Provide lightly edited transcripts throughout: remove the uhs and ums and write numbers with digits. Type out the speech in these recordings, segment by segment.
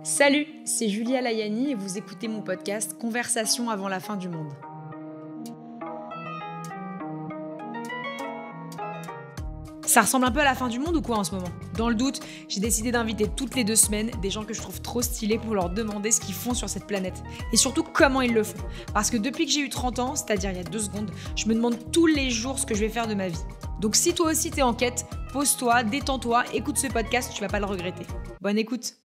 Salut, c'est Julia Layani et vous écoutez mon podcast Conversation avant la fin du monde. Ça ressemble un peu à la fin du monde ou quoi en ce moment ? Dans le doute, j'ai décidé d'inviter toutes les 2 semaines des gens que je trouve trop stylés pour leur demander ce qu'ils font sur cette planète. Et surtout comment ils le font. Parce que depuis que j'ai eu 30 ans, c'est-à-dire il y a 2 secondes, je me demande tous les jours ce que je vais faire de ma vie. Donc si toi aussi t'es en quête, pose-toi, détends-toi, écoute ce podcast, tu vas pas le regretter. Bonne écoute.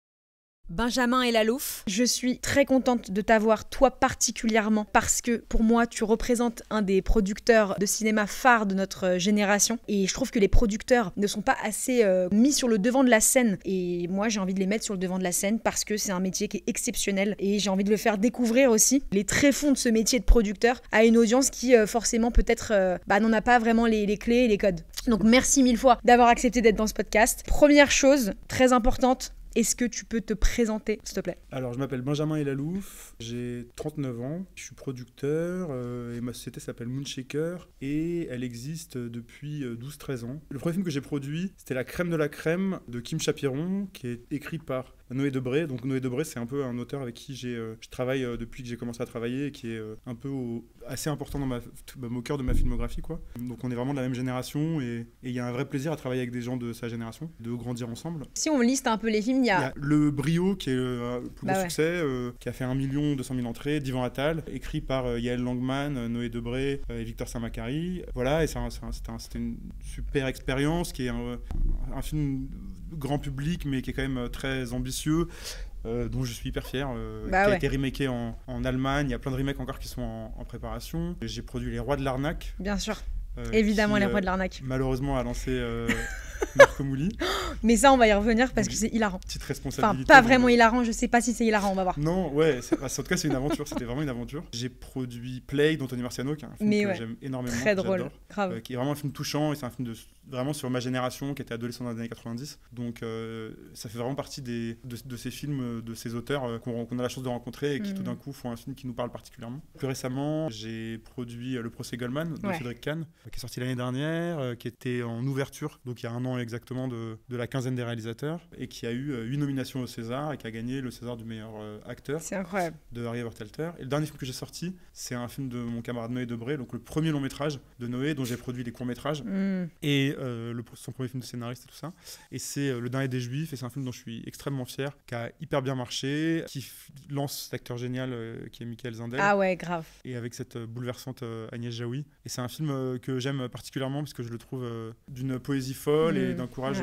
Benjamin Elalouf, je suis très contente de t'avoir toi particulièrement parce que pour moi tu représentes un des producteurs de cinéma phares de notre génération et je trouve que les producteurs ne sont pas assez mis sur le devant de la scène et moi j'ai envie de les mettre sur le devant de la scène parce que c'est un métier qui est exceptionnel et j'ai envie de le faire découvrir aussi les tréfonds de ce métier de producteur à une audience qui forcément peut-être n'en a pas vraiment les clés et les codes. Donc merci 1000 fois d'avoir accepté d'être dans ce podcast. Première chose très importante, est-ce que tu peux te présenter, s'il te plaît ? Alors, je m'appelle Benjamin Elalouf, j'ai 39 ans, je suis producteur et ma société s'appelle Moonshaker et elle existe depuis 12-13 ans. Le premier film que j'ai produit, c'était La crème de la crème de Kim Chapiron, qui est écrit par Noé Debré. Donc Noé Debré, c'est un peu un auteur avec qui je travaille depuis que j'ai commencé à travailler et qui est un peu assez important au cœur de ma filmographie, quoi. Donc on est vraiment de la même génération et il y a un vrai plaisir à travailler avec des gens de sa génération, de grandir ensemble. Si on liste un peu les films, il y a Le Brio, qui est le plus gros succès, qui a fait 1 200 000 entrées, d'Ivan Attal, écrit par Yael Langman, Noé Debré et Victor Saint-Macary. Voilà, et c'était une super expérience, qui est un film grand public, mais qui est quand même très ambitieux. Dont je suis hyper fier, qui a été remaké en Allemagne. Il y a plein de remakes encore qui sont en préparation. J'ai produit Les Rois de l'arnaque. Bien sûr, évidemment, Les Rois de l'arnaque. Malheureusement a lancé Marco Mouli. Mais ça, on va y revenir parce que c'est hilarant. Petite responsabilité. Enfin, pas vraiment hilarant, je sais pas si c'est hilarant, on va voir. Non, ouais, en tout cas, c'est une aventure, c'était vraiment une aventure. J'ai produit Play d'Anthony Marciano, qui est un film que j'aime énormément. Très drôle, grave. Qui est vraiment un film touchant et c'est un film vraiment sur ma génération qui était adolescent dans les années 90. Donc, ça fait vraiment partie de ces films, de ces auteurs qu'on a la chance de rencontrer et qui tout d'un coup font un film qui nous parle particulièrement. Plus récemment, j'ai produit Le procès Goldman de Cédric Kahn, qui est sorti l'année dernière, qui était en ouverture, donc il y a 1 an exactement de la quinzaine des réalisateurs, et qui a eu 8 nominations au César et qui a gagné le César du meilleur acteur. C'est incroyable. De Harry Wertelter. Et le dernier film que j'ai sorti, c'est un film de mon camarade Noé Debré, donc le premier long métrage de Noé, dont j'ai produit les courts métrages, et son premier film de scénariste et tout ça. Et c'est Le Dernier des Juifs, et c'est un film dont je suis extrêmement fier, qui a hyper bien marché, qui lance cet acteur génial qui est Michael Zindel. Ah ouais, grave. Et avec cette bouleversante Agnès Jaoui. Et c'est un film que j'aime particulièrement parce que je le trouve d'une poésie folle et d'un courage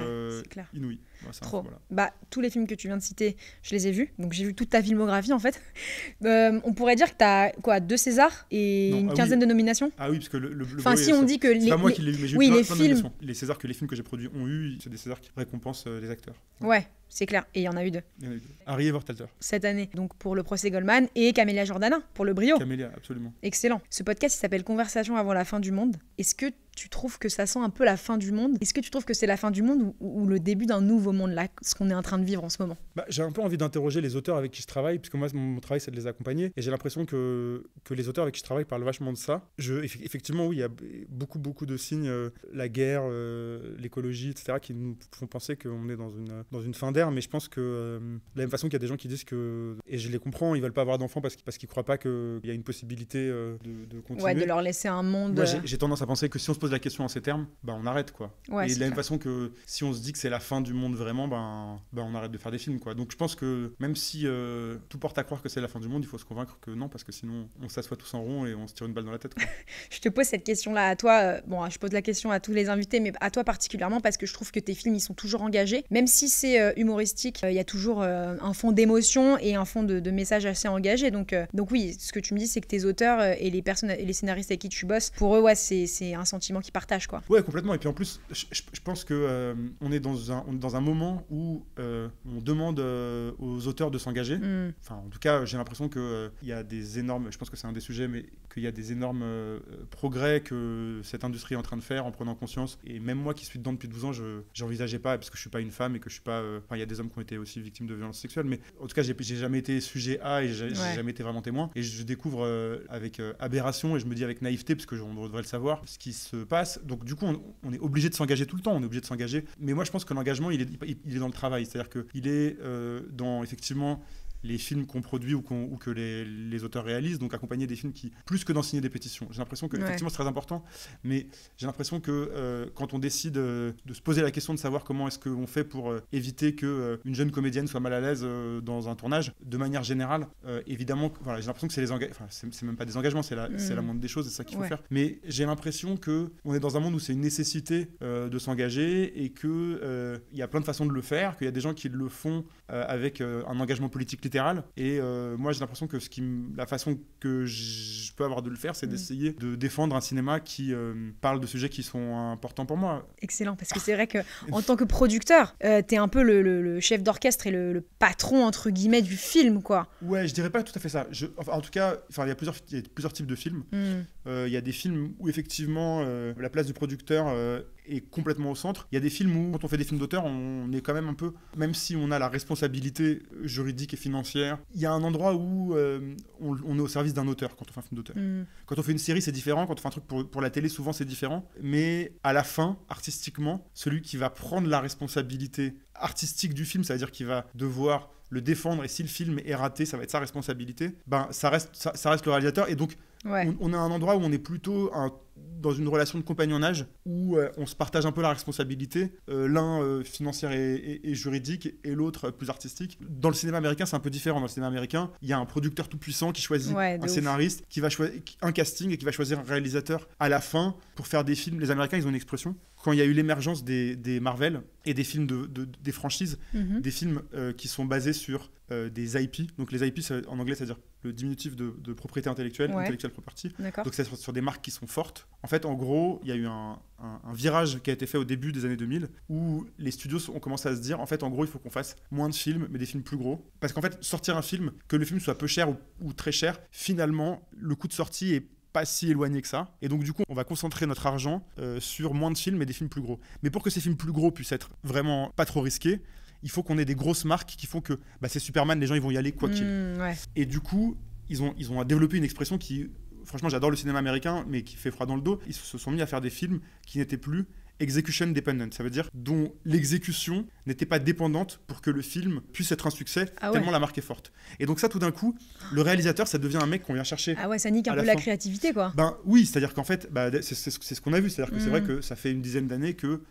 inouï. Trop. Tous les films que tu viens de citer, je les ai vus. Donc j'ai vu toute ta filmographie en fait. On pourrait dire que tu as 2 Césars et une quinzaine de nominations. Ah oui, parce que on dit que c'est pas moi qui l'ai eu, mais j'ai eu plein de nominations. Les Césars que les films que j'ai produits ont eu, c'est des Césars qui récompensent les acteurs. Ouais, c'est clair. Et il y en a eu 2. Harry Wertelter. Cette année, donc pour Le procès Goldman, et Camélia Jordana pour Le Brio. Camélia, absolument. Excellent. Ce podcast, il s'appelle Conversation avant la fin du monde. Est-ce que tu trouves que ça sent un peu la fin du monde ? Est-ce que tu trouves que c'est la fin du monde ou le début d'un nouveau monde, là, ce qu'on est en train de vivre en ce moment ? J'ai un peu envie d'interroger les auteurs avec qui je travaille, puisque moi, mon travail, c'est de les accompagner. Et j'ai l'impression que les auteurs avec qui je travaille parlent vachement de ça. Effectivement, oui, il y a beaucoup de signes, la guerre, l'écologie, etc., qui nous font penser qu'on est dans une fin d'ère. Mais je pense que de la même façon qu'il y a des gens qui disent que, et je les comprends, ils veulent pas avoir d'enfants parce qu'ils croient pas qu'il y a une possibilité de continuer. Ouais, de leur laisser un monde. Moi, j'ai tendance à penser que si on se pose la question en ces termes, on arrête, quoi. Ouais, et de la même façon que si on se dit que c'est la fin du monde vraiment, on arrête de faire des films, quoi. Donc je pense que même si tout porte à croire que c'est la fin du monde, il faut se convaincre que non, parce que sinon on s'assoit tous en rond et on se tire une balle dans la tête, quoi. Je te pose cette question-là à toi. Je pose la question à tous les invités, mais à toi particulièrement parce que je trouve que tes films, ils sont toujours engagés. Même si c'est humoristique, il y a toujours un fond d'émotion et un fond de message assez engagé. Donc oui, ce que tu me dis, c'est que tes auteurs et les personnes et les scénaristes avec qui tu bosses, pour eux, c'est un sentiment qu'ils partagent, quoi. Ouais, complètement. Et puis en plus, je pense que on est dans un moment où on demande aux auteurs de s'engager. Enfin, en tout cas, j'ai l'impression qu'il y a des énormes, je pense que c'est un des sujets, mais qu'il y a des énormes progrès que cette industrie est en train de faire en prenant conscience. Et même moi qui suis dedans depuis 12 ans, j'envisageais pas, parce que je suis pas une femme et que je suis pas... Enfin, il y a des hommes qui ont été aussi victimes de violences sexuelles, mais en tout cas, j'ai jamais été sujet à et j'ai jamais été vraiment témoin. Et je découvre avec aberration et je me dis avec naïveté, parce que on devrait le savoir, ce qui se passe. Donc du coup, on est obligé de s'engager tout le temps, on est obligé de s'engager. Mais moi, je pense que l'engagement, il est dans le travail. C'est-à-dire qu'il est dans, effectivement, les films qu'on produit ou que les auteurs réalisent, donc accompagner des films qui, plus que d'en signer des pétitions. J'ai l'impression que, effectivement, c'est très important, mais j'ai l'impression que quand on décide de se poser la question de savoir comment est-ce qu'on fait pour éviter qu'une jeune comédienne soit mal à l'aise dans un tournage, de manière générale, évidemment, voilà, j'ai l'impression que c'est les engagements, enfin, c'est même pas des engagements, c'est la moindre des choses, c'est ça qu'il faut faire. Mais j'ai l'impression qu'on est dans un monde où c'est une nécessité de s'engager et qu'il y a plein de façons de le faire, qu'il y a des gens qui le font avec un engagement politique littéral. Et moi, j'ai l'impression que la façon que je peux avoir de le faire, c'est d'essayer de défendre un cinéma qui parle de sujets qui sont importants pour moi. Excellent, parce que c'est vrai qu'en tant que producteur, t'es un peu le chef d'orchestre et le patron, entre guillemets, du film, quoi. Ouais, je dirais pas tout à fait ça. En tout cas, il y a plusieurs types de films. Il y a des films où, effectivement, la place du producteur est complètement au centre. Il y a des films où, quand on fait des films d'auteur, on est quand même un peu, même si on a la responsabilité juridique et financière, il y a un endroit où on est au service d'un auteur quand on fait un film d'auteur. Quand on fait une série, c'est différent. Quand on fait un truc pour la télé, souvent, c'est différent. Mais à la fin, artistiquement, celui qui va prendre la responsabilité artistique du film, ça veut dire qu'il va devoir le défendre, et si le film est raté, ça va être sa responsabilité, ben, ça reste le réalisateur. Et donc, on a un endroit où on est plutôt dans une relation de compagnonnage où on se partage un peu la responsabilité, l'un financière et juridique et l'autre plus artistique. Dans le cinéma américain, c'est un peu différent. Dans le cinéma américain, il y a un producteur tout puissant qui choisit un scénariste, qui va choisir un casting et qui va choisir un réalisateur à la fin pour faire des films. Les Américains, ils ont une expression. Quand il y a eu l'émergence des Marvel et des films des franchises, des films qui sont basés sur des IP. Donc les IP, en anglais, c'est-à-dire le diminutif de propriété intellectuelle, intellectual property. Donc c'est sur des marques qui sont fortes. En fait, en gros, il y a eu un virage qui a été fait au début des années 2000 où les studios ont commencé à se dire, en fait, en gros, il faut qu'on fasse moins de films, mais des films plus gros. Parce qu'en fait, sortir un film, que le film soit peu cher ou très cher, finalement, le coût de sortie est pas si éloigné que ça. Et donc, du coup, on va concentrer notre argent sur moins de films, mais des films plus gros. Mais pour que ces films plus gros puissent être vraiment pas trop risqués, il faut qu'on ait des grosses marques qui font que c'est Superman, les gens ils vont y aller quoi qu'il. Et du coup, ils ont développé une expression qui, franchement, j'adore le cinéma américain, mais qui fait froid dans le dos. Ils se sont mis à faire des films qui n'étaient plus execution dependent, ça veut dire dont l'exécution n'était pas dépendante pour que le film puisse être un succès, tellement la marque est forte. Et donc ça, tout d'un coup, le réalisateur, ça devient un mec qu'on vient chercher. Ah ouais, ça nique un peu la créativité, quoi. Ben oui, c'est-à-dire qu'en fait, c'est ce qu'on a vu, c'est-à-dire que c'est vrai que ça fait une dizaine d'années que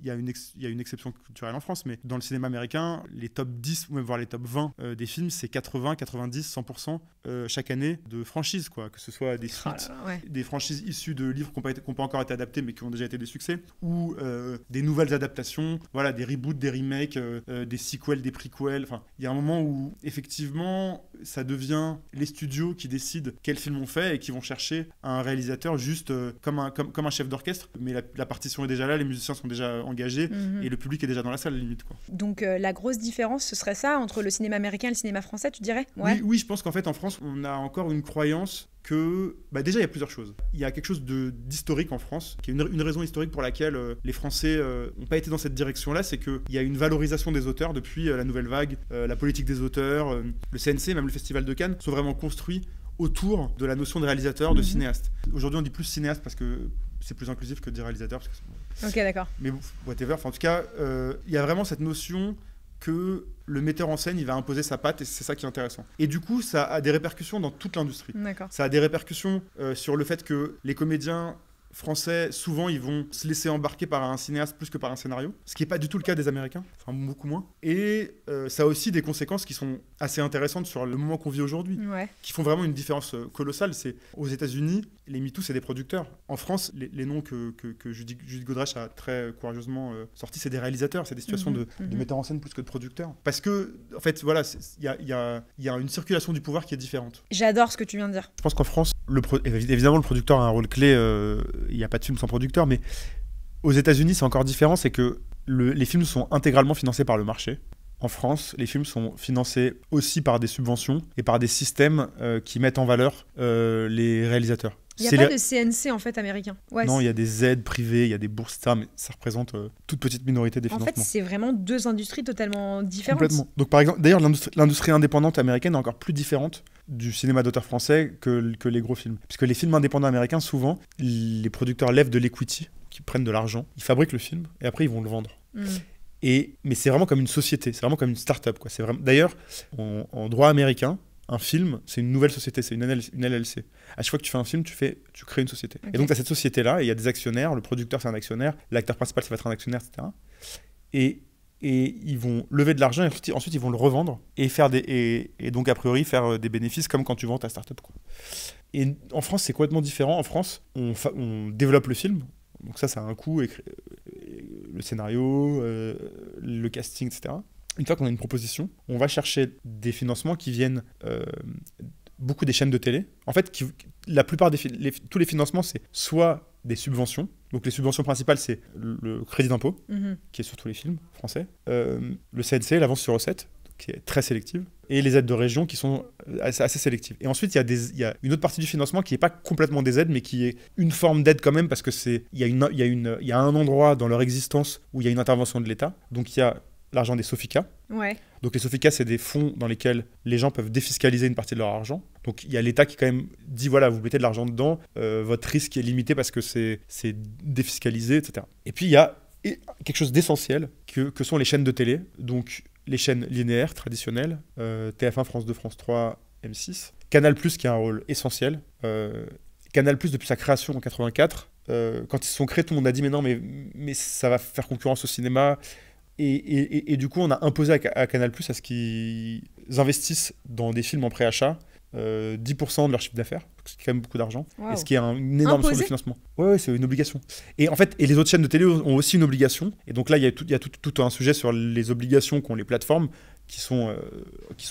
il y a une exception culturelle en France, mais dans le cinéma américain, les top 10 ou même voire les top 20 des films, c'est 80, 90, 100% chaque année de franchises, quoi. Que ce soit des suites, des franchises issues de livres qui n'ont pas encore été adaptés mais qui ont déjà été des succès, ou des nouvelles adaptations, voilà, des reboots, des remakes, des sequels, des prequels. Enfin, il y a un moment où effectivement ça devient les studios qui décident quel film on fait et qui vont chercher un réalisateur juste comme un chef d'orchestre, mais la partition est déjà là, les musiciens sont déjà engagés et le public est déjà dans la salle, limite, quoi. Donc la grosse différence, ce serait ça entre le cinéma américain et le cinéma français, tu dirais? Oui, je pense qu'en fait en France, on a encore une croyance que déjà il y a plusieurs choses. Il y a quelque chose d'historique en France, qui est une raison historique pour laquelle les Français n'ont pas été dans cette direction-là, c'est qu'il y a une valorisation des auteurs depuis la Nouvelle Vague, la politique des auteurs, le CNC, même le Festival de Cannes, sont vraiment construits autour de la notion de réalisateur, de cinéaste. Aujourd'hui on dit plus cinéaste parce que c'est plus inclusif que de dire réalisateur. Ok, d'accord. Mais whatever, en tout cas, il y a vraiment cette notion que le metteur en scène, il va imposer sa patte, et c'est ça qui est intéressant. Et du coup, ça a des répercussions dans toute l'industrie. D'accord. Ça a des répercussions sur le fait que les comédiens français, souvent, ils vont se laisser embarquer par un cinéaste plus que par un scénario, ce qui n'est pas du tout le cas des Américains, enfin beaucoup moins. Et ça a aussi des conséquences qui sont assez intéressantes sur le moment qu'on vit aujourd'hui, qui font vraiment une différence colossale. C'est aux États-Unis, les MeToo, c'est des producteurs. En France, les noms que Judith Godrèche a très courageusement sortis, c'est des réalisateurs, c'est des situations de metteurs en scène plus que de producteurs. Parce que, en fait, voilà, il y a une circulation du pouvoir qui est différente. J'adore ce que tu viens de dire. Je pense qu'en France, évidemment, le producteur a un rôle clé. Il n'y a pas de film sans producteur, mais aux États-Unis, c'est encore différent, c'est que les films sont intégralement financés par le marché. En France, les films sont financés aussi par des subventions et par des systèmes qui mettent en valeur les réalisateurs. Il n'y a pas de CNC en fait américain. Ouais, non, il y a des aides privées, il y a des bourses, etc. Mais ça représente toute petite minorité des financements. En fait, c'est vraiment deux industries totalement différentes. Complètement. Donc par exemple, d'ailleurs, l'industrie indépendante américaine est encore plus différente du cinéma d'auteur français que les gros films. Puisque les films indépendants américains, souvent, les producteurs lèvent de l'equity, qui prennent de l'argent, ils fabriquent le film et après ils vont le vendre. Mais c'est vraiment comme une société, c'est vraiment comme une start-up, quoi. C'est vraiment... D'ailleurs, en droit américain, un film, c'est une nouvelle société, c'est une LLC. À chaque fois que tu fais un film, tu crées une société. Okay. Et donc, tu as cette société-là, et il y a des actionnaires, le producteur, c'est un actionnaire, l'acteur principal, ça va être un actionnaire, etc. Et ils vont lever de l'argent, et ensuite, ils vont le revendre, et donc, a priori, faire des bénéfices comme quand tu vends ta start-up, quoi. Et en France, c'est complètement différent. En France, on développe le film, donc ça a un coût, le scénario, le casting, etc. Une fois qu'on a une proposition, on va chercher des financements qui viennent beaucoup des chaînes de télé. En fait, la plupart tous les financements, c'est soit des subventions. Donc les subventions principales, c'est le crédit d'impôt, qui est sur tous les films français. Le CNC, l'avance sur recette, qui est très sélective. Et les aides de région, qui sont assez sélectives. Et ensuite, il y a une autre partie du financement qui n'est pas complètement des aides, mais qui est une forme d'aide quand même, parce qu'il y a un endroit dans leur existence où il y a une intervention de l'État. Donc il y a l'argent des Sofica. Ouais. Donc les Sofica, c'est des fonds dans lesquels les gens peuvent défiscaliser une partie de leur argent. Donc il y a l'État qui quand même dit, voilà, vous mettez de l'argent dedans, votre risque est limité parce que c'est défiscalisé, etc. Et puis il y a quelque chose d'essentiel que sont les chaînes de télé. Donc les chaînes linéaires, traditionnelles, TF1, France 2, France 3, M6. Canal+, qui a un rôle essentiel. Canal+, depuis sa création en 84, quand ils se sont créés, tout le monde a dit, mais non, mais ça va faire concurrence au cinéma. Et du coup, on a imposé à Canal+ à ce qu'ils investissent dans des films en préachat 10% de leur chiffre d'affaires, ce qui est quand même beaucoup d'argent, et ce qui est une énorme source de financement. Ouais, c'est une obligation. Et en fait, les autres chaînes de télé ont aussi une obligation. Et donc là, il y a tout un sujet sur les obligations qu'ont les plateformes, qui sont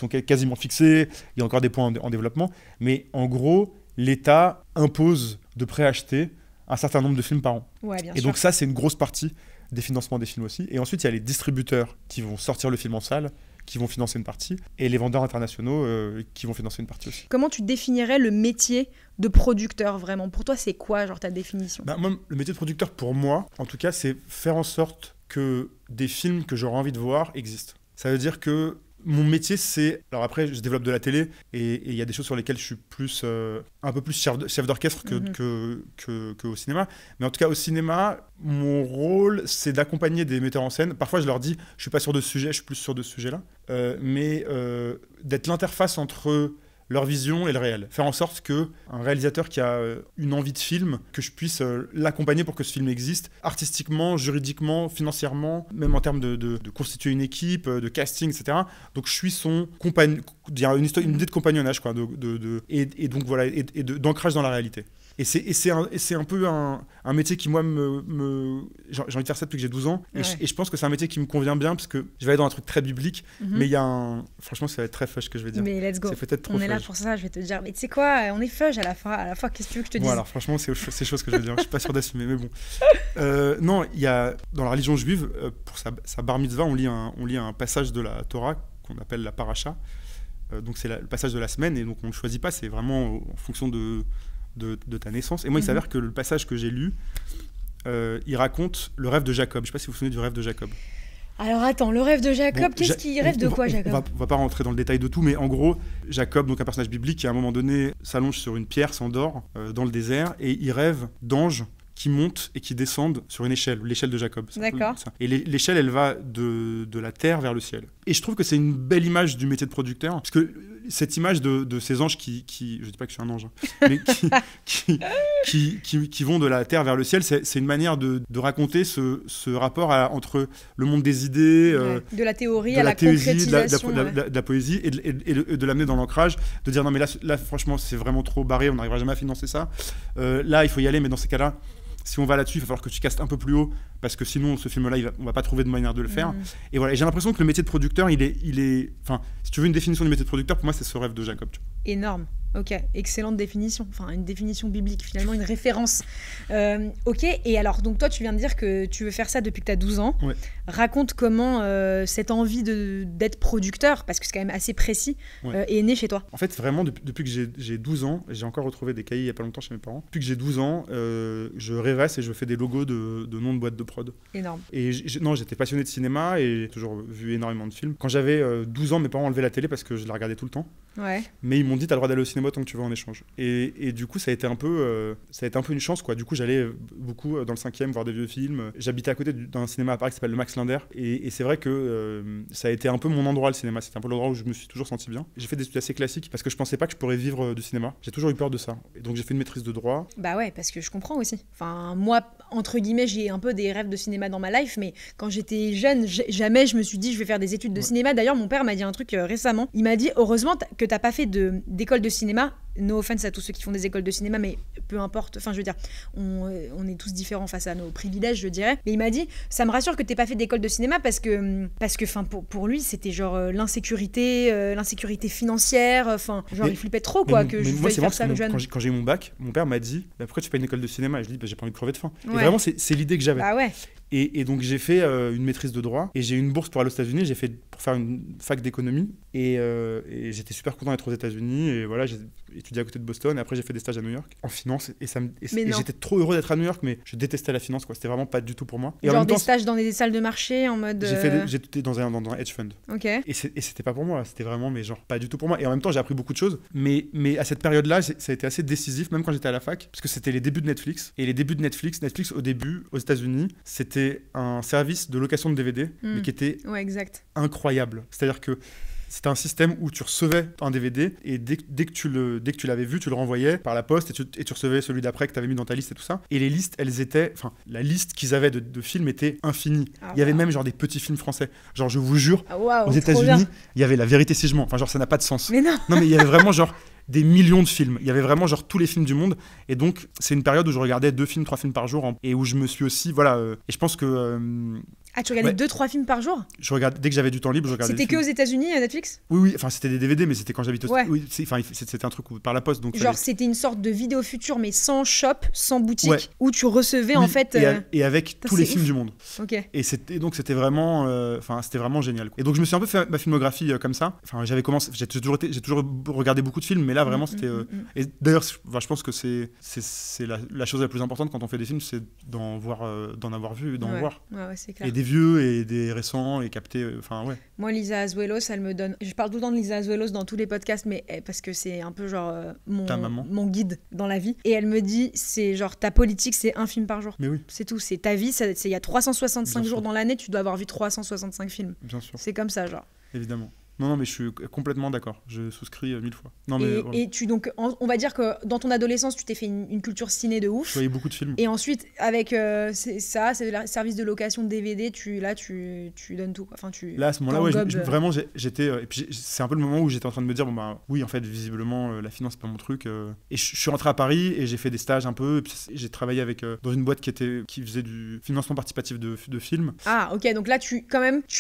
quasiment fixées. Il y a encore des points en développement. Mais en gros, l'État impose de préacheter un certain nombre de films par an. Ouais, bien sûr. Donc ça, c'est une grosse partie des financements des films aussi. Et ensuite, il y a les distributeurs qui vont sortir le film en salle, qui vont financer une partie, et les vendeurs internationaux qui vont financer une partie aussi. Comment tu définirais le métier de producteur, vraiment? Pour toi, c'est quoi, genre, ta définition? Moi, le métier de producteur, pour moi, en tout cas, c'est faire en sorte que des films que j'aurais envie de voir existent. Ça veut dire que mon métier, c'est... Alors après, je développe de la télé, et il y a des choses sur lesquelles je suis plus, un peu plus chef d'orchestre qu'au cinéma. Mais en tout cas, au cinéma, mon rôle, c'est d'accompagner des metteurs en scène. Parfois, je leur dis, je suis pas sur de ce sujet, je suis plus sur de ce sujet-là. Mais d'être l'interface entre leur vision et le réel. Faire en sorte qu'un réalisateur qui a une envie de film, que je puisse l'accompagner pour que ce film existe, artistiquement, juridiquement, financièrement, même en termes de constituer une équipe, de casting, etc. Donc je suis son compagnon, il y a une idée de compagnonnage, quoi, et donc voilà, et d'ancrage dans la réalité. Et c'est un peu un métier qui, moi, j'ai envie de faire ça depuis que j'ai 12 ans. Et je pense que c'est un métier qui me convient bien, parce que je vais aller dans un truc très biblique, mais il y a franchement, ça va être très feuge ce que je vais dire. Mais let's go. C'est peut-être trop on est là pour ça, je vais te dire. Mais tu sais quoi, on est feuge à la fin. Qu'est-ce que tu veux que je te dise? Bon, alors franchement, c'est chose que je veux dire. Je suis pas sûr d'assumer, mais bon. Non, il y a, dans la religion juive, pour sa bar mitzvah, on lit un passage de la Torah qu'on appelle la paracha. Donc c'est le passage de la semaine, et donc on ne le choisit pas, c'est vraiment en fonction de ta naissance. Et moi, il s'avère que le passage que j'ai lu, il raconte le rêve de Jacob. Je ne sais pas si vous vous souvenez du rêve de Jacob. Alors attends, le rêve de Jacob, qu'est-ce qu'il rêve de quoi, Jacob? On va pas rentrer dans le détail de tout, mais en gros, Jacob, donc un personnage biblique qui à un moment donné s'allonge sur une pierre, s'endort dans le désert, et il rêve d'anges qui montent et qui descendent sur une échelle, l'échelle de Jacob. D'accord. Et l'échelle, elle va de la terre vers le ciel. Et je trouve que c'est une belle image du métier de producteur, parce que cette image de ces anges qui je dis pas que je suis un ange, mais qui vont de la terre vers le ciel, c'est une manière de raconter ce rapport entre le monde des idées, de la théorie à la concrétisation, de la poésie, et de l'amener dans l'ancrage, de dire non mais là franchement c'est vraiment trop barré, on n'arrivera jamais à financer ça. Là il faut y aller, mais dans ces cas-là, si on va là-dessus, il va falloir que tu castes un peu plus haut, parce que sinon, ce film-là, on va pas trouver de manière de le faire. Et voilà, et j'ai l'impression que le métier de producteur, enfin, si tu veux une définition du métier de producteur, pour moi, c'est ce rêve de Jacob. Énorme. Ok, excellente définition. Enfin, une définition biblique, finalement, une référence. Ok, et alors, donc toi, tu viens de dire que tu veux faire ça depuis que tu as 12 ans. Ouais. Raconte comment cette envie d'être producteur, parce que c'est quand même assez précis, est née chez toi. En fait, vraiment, depuis que j'ai 12 ans, j'ai encore retrouvé des cahiers il n'y a pas longtemps chez mes parents. Depuis que j'ai 12 ans, je rêvasse et je fais des logos de noms de boîtes de prod. Énorme. Et non, j'étais passionné de cinéma et j'ai toujours vu énormément de films. Quand j'avais 12 ans, mes parents enlevaient la télé parce que je la regardais tout le temps. Ouais. Mais ils m'ont dit, t'as le droit d'aller au cinéma tant que tu veux en échange. Et du coup, ça a été un peu une chance, quoi. Du coup, j'allais beaucoup dans le 5e voir des vieux films. J'habitais à côté d'un cinéma à Paris qui s'appelle le Max Linder. Et c'est vrai que ça a été un peu mon endroit, le cinéma. C'était un peu l'endroit où je me suis toujours senti bien. J'ai fait des études assez classiques parce que je pensais pas que je pourrais vivre du cinéma. J'ai toujours eu peur de ça. Et donc, j'ai fait une maîtrise de droit. Bah ouais, parce que je comprends aussi. Enfin, moi, entre guillemets, j'ai un peu des rêves de cinéma dans ma life, mais quand j'étais jeune, jamais je me suis dit je vais faire des études de cinéma. D'ailleurs, mon père m'a dit un truc récemment. Il m'a dit, heureusement que t'as pas fait d'école de cinéma. No offense à tous ceux qui font des écoles de cinéma, mais peu importe. Enfin, je veux dire, on est tous différents face à nos privilèges, je dirais. Mais il m'a dit, ça me rassure que t'aies pas fait d'école de cinéma parce que, enfin, pour lui, c'était genre l'insécurité financière. Enfin, genre il flippait trop, quoi, que je veuille faire ça jeune. Quand j'ai eu mon bac, mon père m'a dit, bah, pourquoi tu fais pas une école de cinéma? Et je lui ai dit, bah, j'ai pas envie de crever de faim. Ouais. Et vraiment, c'est l'idée que j'avais. Bah ouais. Et donc j'ai fait une maîtrise de droit et j'ai eu une bourse pour aller aux États-Unis. J'ai fait pour faire une fac d'économie et j'étais super content d'être aux États-Unis. Et voilà, j'ai étudié à côté de Boston. Et après j'ai fait des stages à New York en finance et j'étais trop heureux d'être à New York, mais je détestais la finance, quoi. C'était vraiment pas du tout pour moi. Et genre en même des temps, stages dans des salles de marché en mode. J'étais dans un hedge fund. Ok. Et c'était pas pour moi. C'était vraiment mais genre pas du tout pour moi. Et en même temps j'ai appris beaucoup de choses. Mais à cette période-là, ça a été assez décisif, même quand j'étais à la fac, parce que c'était les débuts de Netflix. Et les débuts de Netflix au début aux États-Unis, c'était un service de location de DVD, mais qui était incroyable. C'est-à-dire que c'était un système où tu recevais un DVD et dès que tu l'avais vu, tu le renvoyais par la poste et tu recevais celui d'après que tu avais mis dans ta liste et tout ça. Et les listes, la liste qu'ils avaient de films était infinie. Il y avait même genre des petits films français. Genre, je vous jure, aux États-Unis, il y avait La Vérité si je mens. Enfin, genre, ça n'a pas de sens. Mais non. Non, mais il y avait vraiment genre des millions de films. Il y avait vraiment genre tous les films du monde. Et donc, c'est une période où je regardais 2 films, 3 films par jour et où je me suis aussi, et je pense que... tu regardais 2-3 films par jour? Je regardais, dès que j'avais du temps libre, je regardais. C'était que aux États-Unis, Netflix? Oui, enfin c'était des DVD, mais c'était quand j'habitais c'était un truc par la poste. Donc genre c'était une sorte de vidéo future, mais sans shop, sans boutique, où tu recevais en fait. Et avec tous les films du monde. Ok. Et c'était vraiment, c'était vraiment génial, quoi. Et donc je me suis un peu fait ma filmographie comme ça. Enfin j'ai toujours regardé beaucoup de films, mais là vraiment c'était. Et d'ailleurs, je pense que c'est la chose la plus importante quand on fait des films, c'est d'en avoir vu, d'en voir. Ouais, c'est clair. Et des vieux et des récents et capter. Moi, Lisa Azuelos, elle me donne. Je parle tout le temps de Lisa Azuelos dans tous les podcasts, mais parce que c'est un peu genre mon guide dans la vie. Et elle me dit, c'est genre ta politique, c'est un film par jour. Mais oui. C'est tout. C'est ta vie. Il y a 365 jours dans l'année, tu dois avoir vu 365 films. Bien sûr. C'est comme ça, genre. Évidemment. Non, mais je suis complètement d'accord. Je souscris 1000 fois. Non, et donc, on va dire que dans ton adolescence, tu t'es fait une culture ciné de ouf. Je voyais beaucoup de films. Et ensuite, avec c'est le service de location de DVD, tu donnes tout. Enfin, là, à ce moment-là, vraiment, j'étais. Et puis, c'est un peu le moment où j'étais en train de me dire, oui, en fait, visiblement, la finance, c'est pas mon truc. Et je suis rentré à Paris et j'ai fait des stages un peu. Et puis, j'ai travaillé dans une boîte qui faisait du financement participatif de films. Ah, ok. Donc là, tu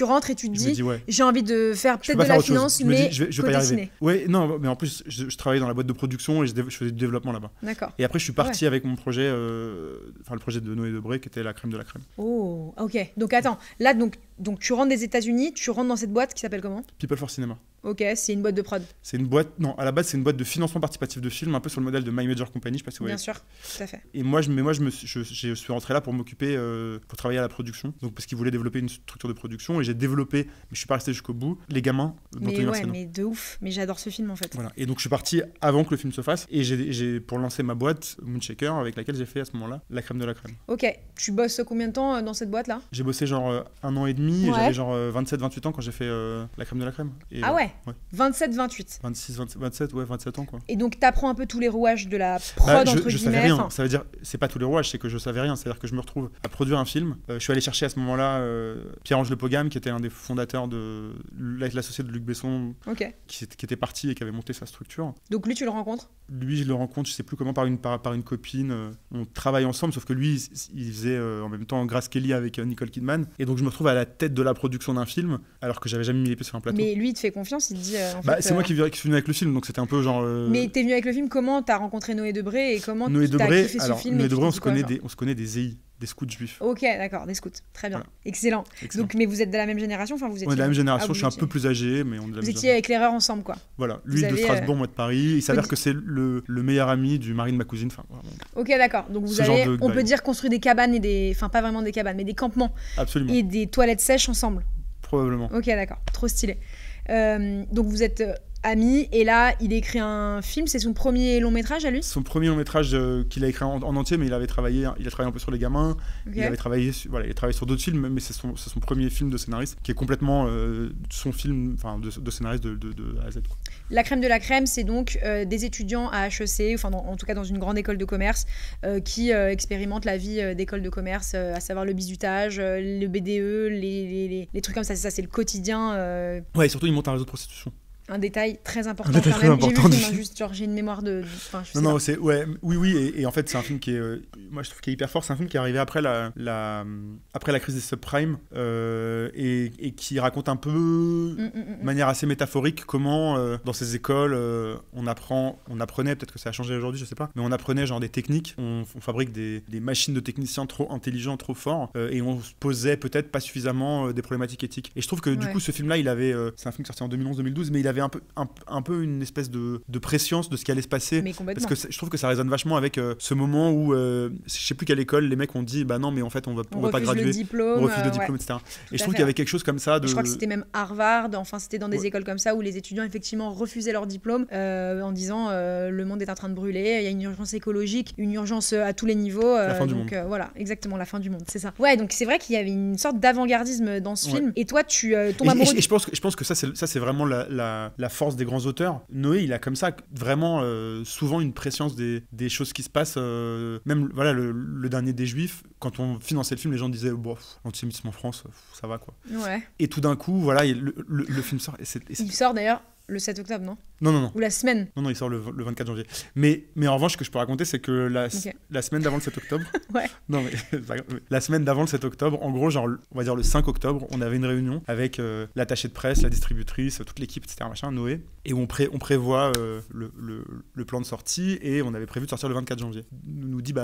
rentres et tu te dis, ouais. J'ai envie de faire peut-être la finance, mais je vais pas y arriver. Ouais, non, mais en plus, je travaillais dans la boîte de production et je faisais du développement là-bas. D'accord. Et après, je suis parti avec mon projet, le projet de Noé Debré, qui était la crème de la crème. Oh, ok. Donc attends, là, donc tu rentres des États-Unis, tu rentres dans cette boîte qui s'appelle comment? People for Cinema. Ok, c'est une boîte de prod. C'est une boîte, non, à la base, c'est une boîte de financement participatif de films, un peu sur le modèle de My Major Company, je sais pas si vous voyez. Bien sûr, tout à fait. Et moi, je suis rentré là pour m'occuper, pour travailler à la production, donc parce qu'ils voulaient développer une structure de production, et j'ai développé, mais je suis pas resté jusqu'au bout, Les Gamins d'Anthony Marcelo. Mais de ouf, mais j'adore ce film en fait. Voilà, et donc je suis parti avant que le film se fasse, et j'ai pour lancer ma boîte, Moonshaker, avec laquelle j'ai fait à ce moment-là la crème de la crème. Ok, tu bosses combien de temps dans cette boîte-là? J'ai bossé genre 1 an et demi, et j'avais genre 27-28 ans quand j'ai fait la crème de la crème. Et, ouais. 27-28. 27 ans quoi. Et donc t'apprends un peu tous les rouages de la prod entre guillemets. Je savais rien, ça veut dire, c'est pas tous les rouages, c'est que je savais rien, c'est-à-dire que je me retrouve à produire un film. Je suis allé chercher à ce moment-là Pierre-Ange Le Pogam, qui était un des fondateurs de l'associé de Luc Besson, qui était parti et qui avait monté sa structure. Donc lui tu le rencontres? Lui je le rencontre, je sais plus comment, par une copine, on travaille ensemble, sauf que lui il faisait en même temps Grace Kelly avec Nicole Kidman, et donc je me retrouve à la tête de la production d'un film alors que j'avais jamais mis les pieds sur un plateau. Mais lui il te fait confiance confiance, il te dit c'est moi qui suis venu avec le film, donc c'était un peu genre. Mais t'es venu avec le film, comment t'as rencontré Noé Debré et comment Noé t'as Debré, kiffé ce alors, film? Noé Debré, on se connaît des ZI, des scouts juifs. Ok, d'accord, des scouts. Très bien. Voilà. Excellent. Donc, mais vous êtes de la même génération, enfin, vous étiez... On est de la même génération, je suis un peu plus âgé, mais on est de la même génération. Vous étiez avec l'erreur ensemble, quoi. Voilà, lui de Strasbourg, moi de Paris. Il s'avère que c'est le meilleur ami du mari de ma cousine. Enfin, vraiment. Ok, d'accord. Donc vous avez, on peut dire, construit des cabanes et des... Enfin, pas vraiment des cabanes, mais des campements. Absolument. Et des toilettes sèches ensemble. Probablement. Ok, d'accord. Trop stylé. Donc vous êtes amis, et là, il écrit un film. C'est son premier long métrage à lui? Son premier long métrage qu'il a écrit en entier, mais il a travaillé un peu sur Les Gamins. Okay. Il a travaillé sur d'autres films, mais c'est son premier film de scénariste, qui est complètement son film de scénariste de A à Z, quoi. La crème de la crème, c'est donc des étudiants à HEC, enfin en tout cas dans une grande école de commerce, qui expérimentent la vie d'école de commerce, à savoir le bizutage, le BDE, les trucs comme ça. C'est le quotidien. Ouais, et surtout ils montent un réseau de prostitution. Un détail très important. Un détail très important. J'ai vu le film, juste genre j'ai une mémoire de. Non, c'est oui, et en fait c'est un film qui est, moi je trouve qu'il est hyper fort. C'est un film qui est arrivé après la crise des subprimes et qui raconte un peu de manière assez métaphorique comment dans ces écoles on apprenait, peut-être que ça a changé aujourd'hui, je sais pas, mais on apprenait genre des techniques, on fabrique des machines de techniciens trop intelligents, trop forts, et on se posait peut-être pas suffisamment des problématiques éthiques. Et je trouve que du coup ce film-là, il avait, c'est un film sorti en 2011-2012, mais il avait un peu une espèce de prescience de ce qui allait se passer, parce que je trouve que ça résonne vachement avec ce moment où je sais plus quelle école les mecs ont dit bah non mais en fait on va pas graduer, on refuse le diplôme, etc. Et je trouve qu'il y avait quelque chose comme ça je crois que c'était même Harvard, enfin c'était dans des écoles comme ça où les étudiants effectivement refusaient leur diplôme en disant le monde est en train de brûler, il y a une urgence écologique, une urgence à tous les niveaux, la fin du monde. Voilà, exactement, la fin du monde, c'est ça. Ouais, donc c'est vrai qu'il y avait une sorte d'avant-gardisme dans ce film, et toi tu tombes amoureux. Et je pense que ça c'est vraiment la force des grands auteurs. Noé, il a comme ça vraiment souvent une prescience des choses qui se passent. Même voilà, le dernier des Juifs, quand on finançait le film, les gens disaient bon, l'antisémitisme en France, ça va quoi. Ouais. Et tout d'un coup, voilà, le film sort. Il sort d'ailleurs le 7 octobre, non? Non. Ou la semaine? Non, il sort le 24 janvier. Mais en revanche, ce que je peux raconter, c'est que la semaine d'avant le 7 octobre... Ouais. Non, mais la semaine d'avant le 7 octobre, en gros, genre, on va dire le 5 octobre, on avait une réunion avec l'attaché de presse, la distributrice, toute l'équipe, etc., Noé, et on prévoit le plan de sortie, et on avait prévu de sortir le 24 janvier. On nous dit,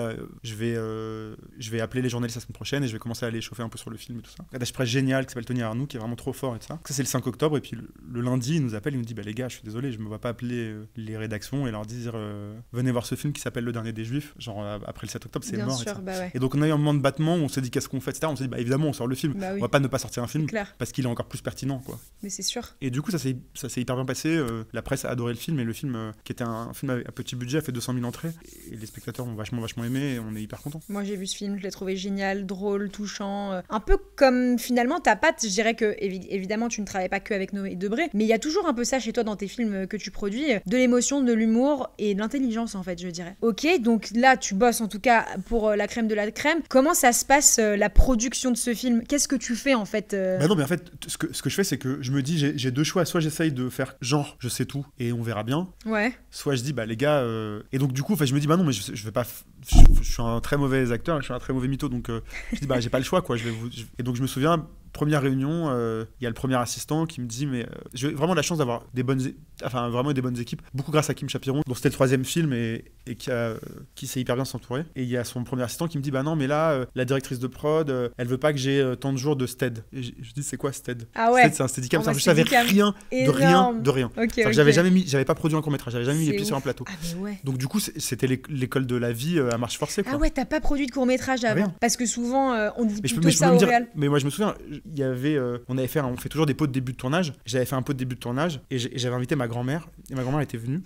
je vais appeler les journalistes la semaine prochaine, et je vais commencer à aller chauffer un peu sur le film et tout ça. Un attaché de presse génial qui s'appelle Tony Arnoux, qui est vraiment trop fort et tout ça. Ça, c'est le 5 octobre, et puis le lundi, il nous appelle, il nous dit les gars, je suis désolé, je me vois pas appeler les rédactions et leur dire venez voir ce film qui s'appelle Le Dernier des Juifs, genre après le 7 octobre c'est bien mort, sûr, ouais. Et donc on a eu un moment de battement où on s'est dit qu'est-ce qu'on fait, etc. On s'est dit évidemment on sort le film, on va pas ne pas sortir un film parce qu'il est encore plus pertinent, quoi. Mais c'est sûr. Et du coup ça s'est hyper bien passé, la presse a adoré le film, et le film qui était un film à petit budget a fait 200 000 entrées, et les spectateurs ont vachement aimé, et on est hyper contents. Moi j'ai vu ce film, je l'ai trouvé génial, drôle, touchant, un peu comme finalement ta patte. Je dirais que évidemment tu ne travailles pas que avec Noé Debré, mais il y a toujours un peu ça chez toi dans tes films que tu produis, de l'émotion, de l'humour et de l'intelligence, en fait, je dirais. Ok, donc là tu bosses en tout cas pour la crème de la crème. Comment ça se passe la production de ce film? Qu'est-ce que tu fais en fait non, mais en fait ce que je fais, c'est que je me dis j'ai deux choix, soit j'essaye de faire genre je sais tout et on verra bien, ouais, soit je dis les gars et donc du coup je me dis non mais je vais pas, je suis un très mauvais acteur, je suis un très mauvais mytho, donc je dis j'ai pas le choix, quoi. Et donc je me souviens, première réunion, il y a le premier assistant qui me dit mais j'ai vraiment la chance d'avoir vraiment des bonnes équipes, beaucoup grâce à Kim Chapiron, dont c'était le 3e film et qui sait hyper bien s'entourer. Et il y a son premier assistant qui me dit non mais là la directrice de prod elle veut pas que j'ai tant de jours de STED. Et je dis c'est quoi STED? Ah ouais. STED, c'est un steadicam. Je savais rien de rien. Okay. J'avais pas produit un court-métrage, j'avais jamais mis les pieds sur un plateau. Ah mais ouais. Donc du coup c'était l'école de la vie à marche forcée, quoi. Ah ouais, t'as pas produit de court-métrage avant? Rien. Parce que souvent on dit plutôt ça au réel. Mais moi je me souviens, il y avait on fait toujours des pots de début de tournage. J'avais fait un pot de début de tournage et j'avais invité ma grand-mère, et ma grand-mère était venue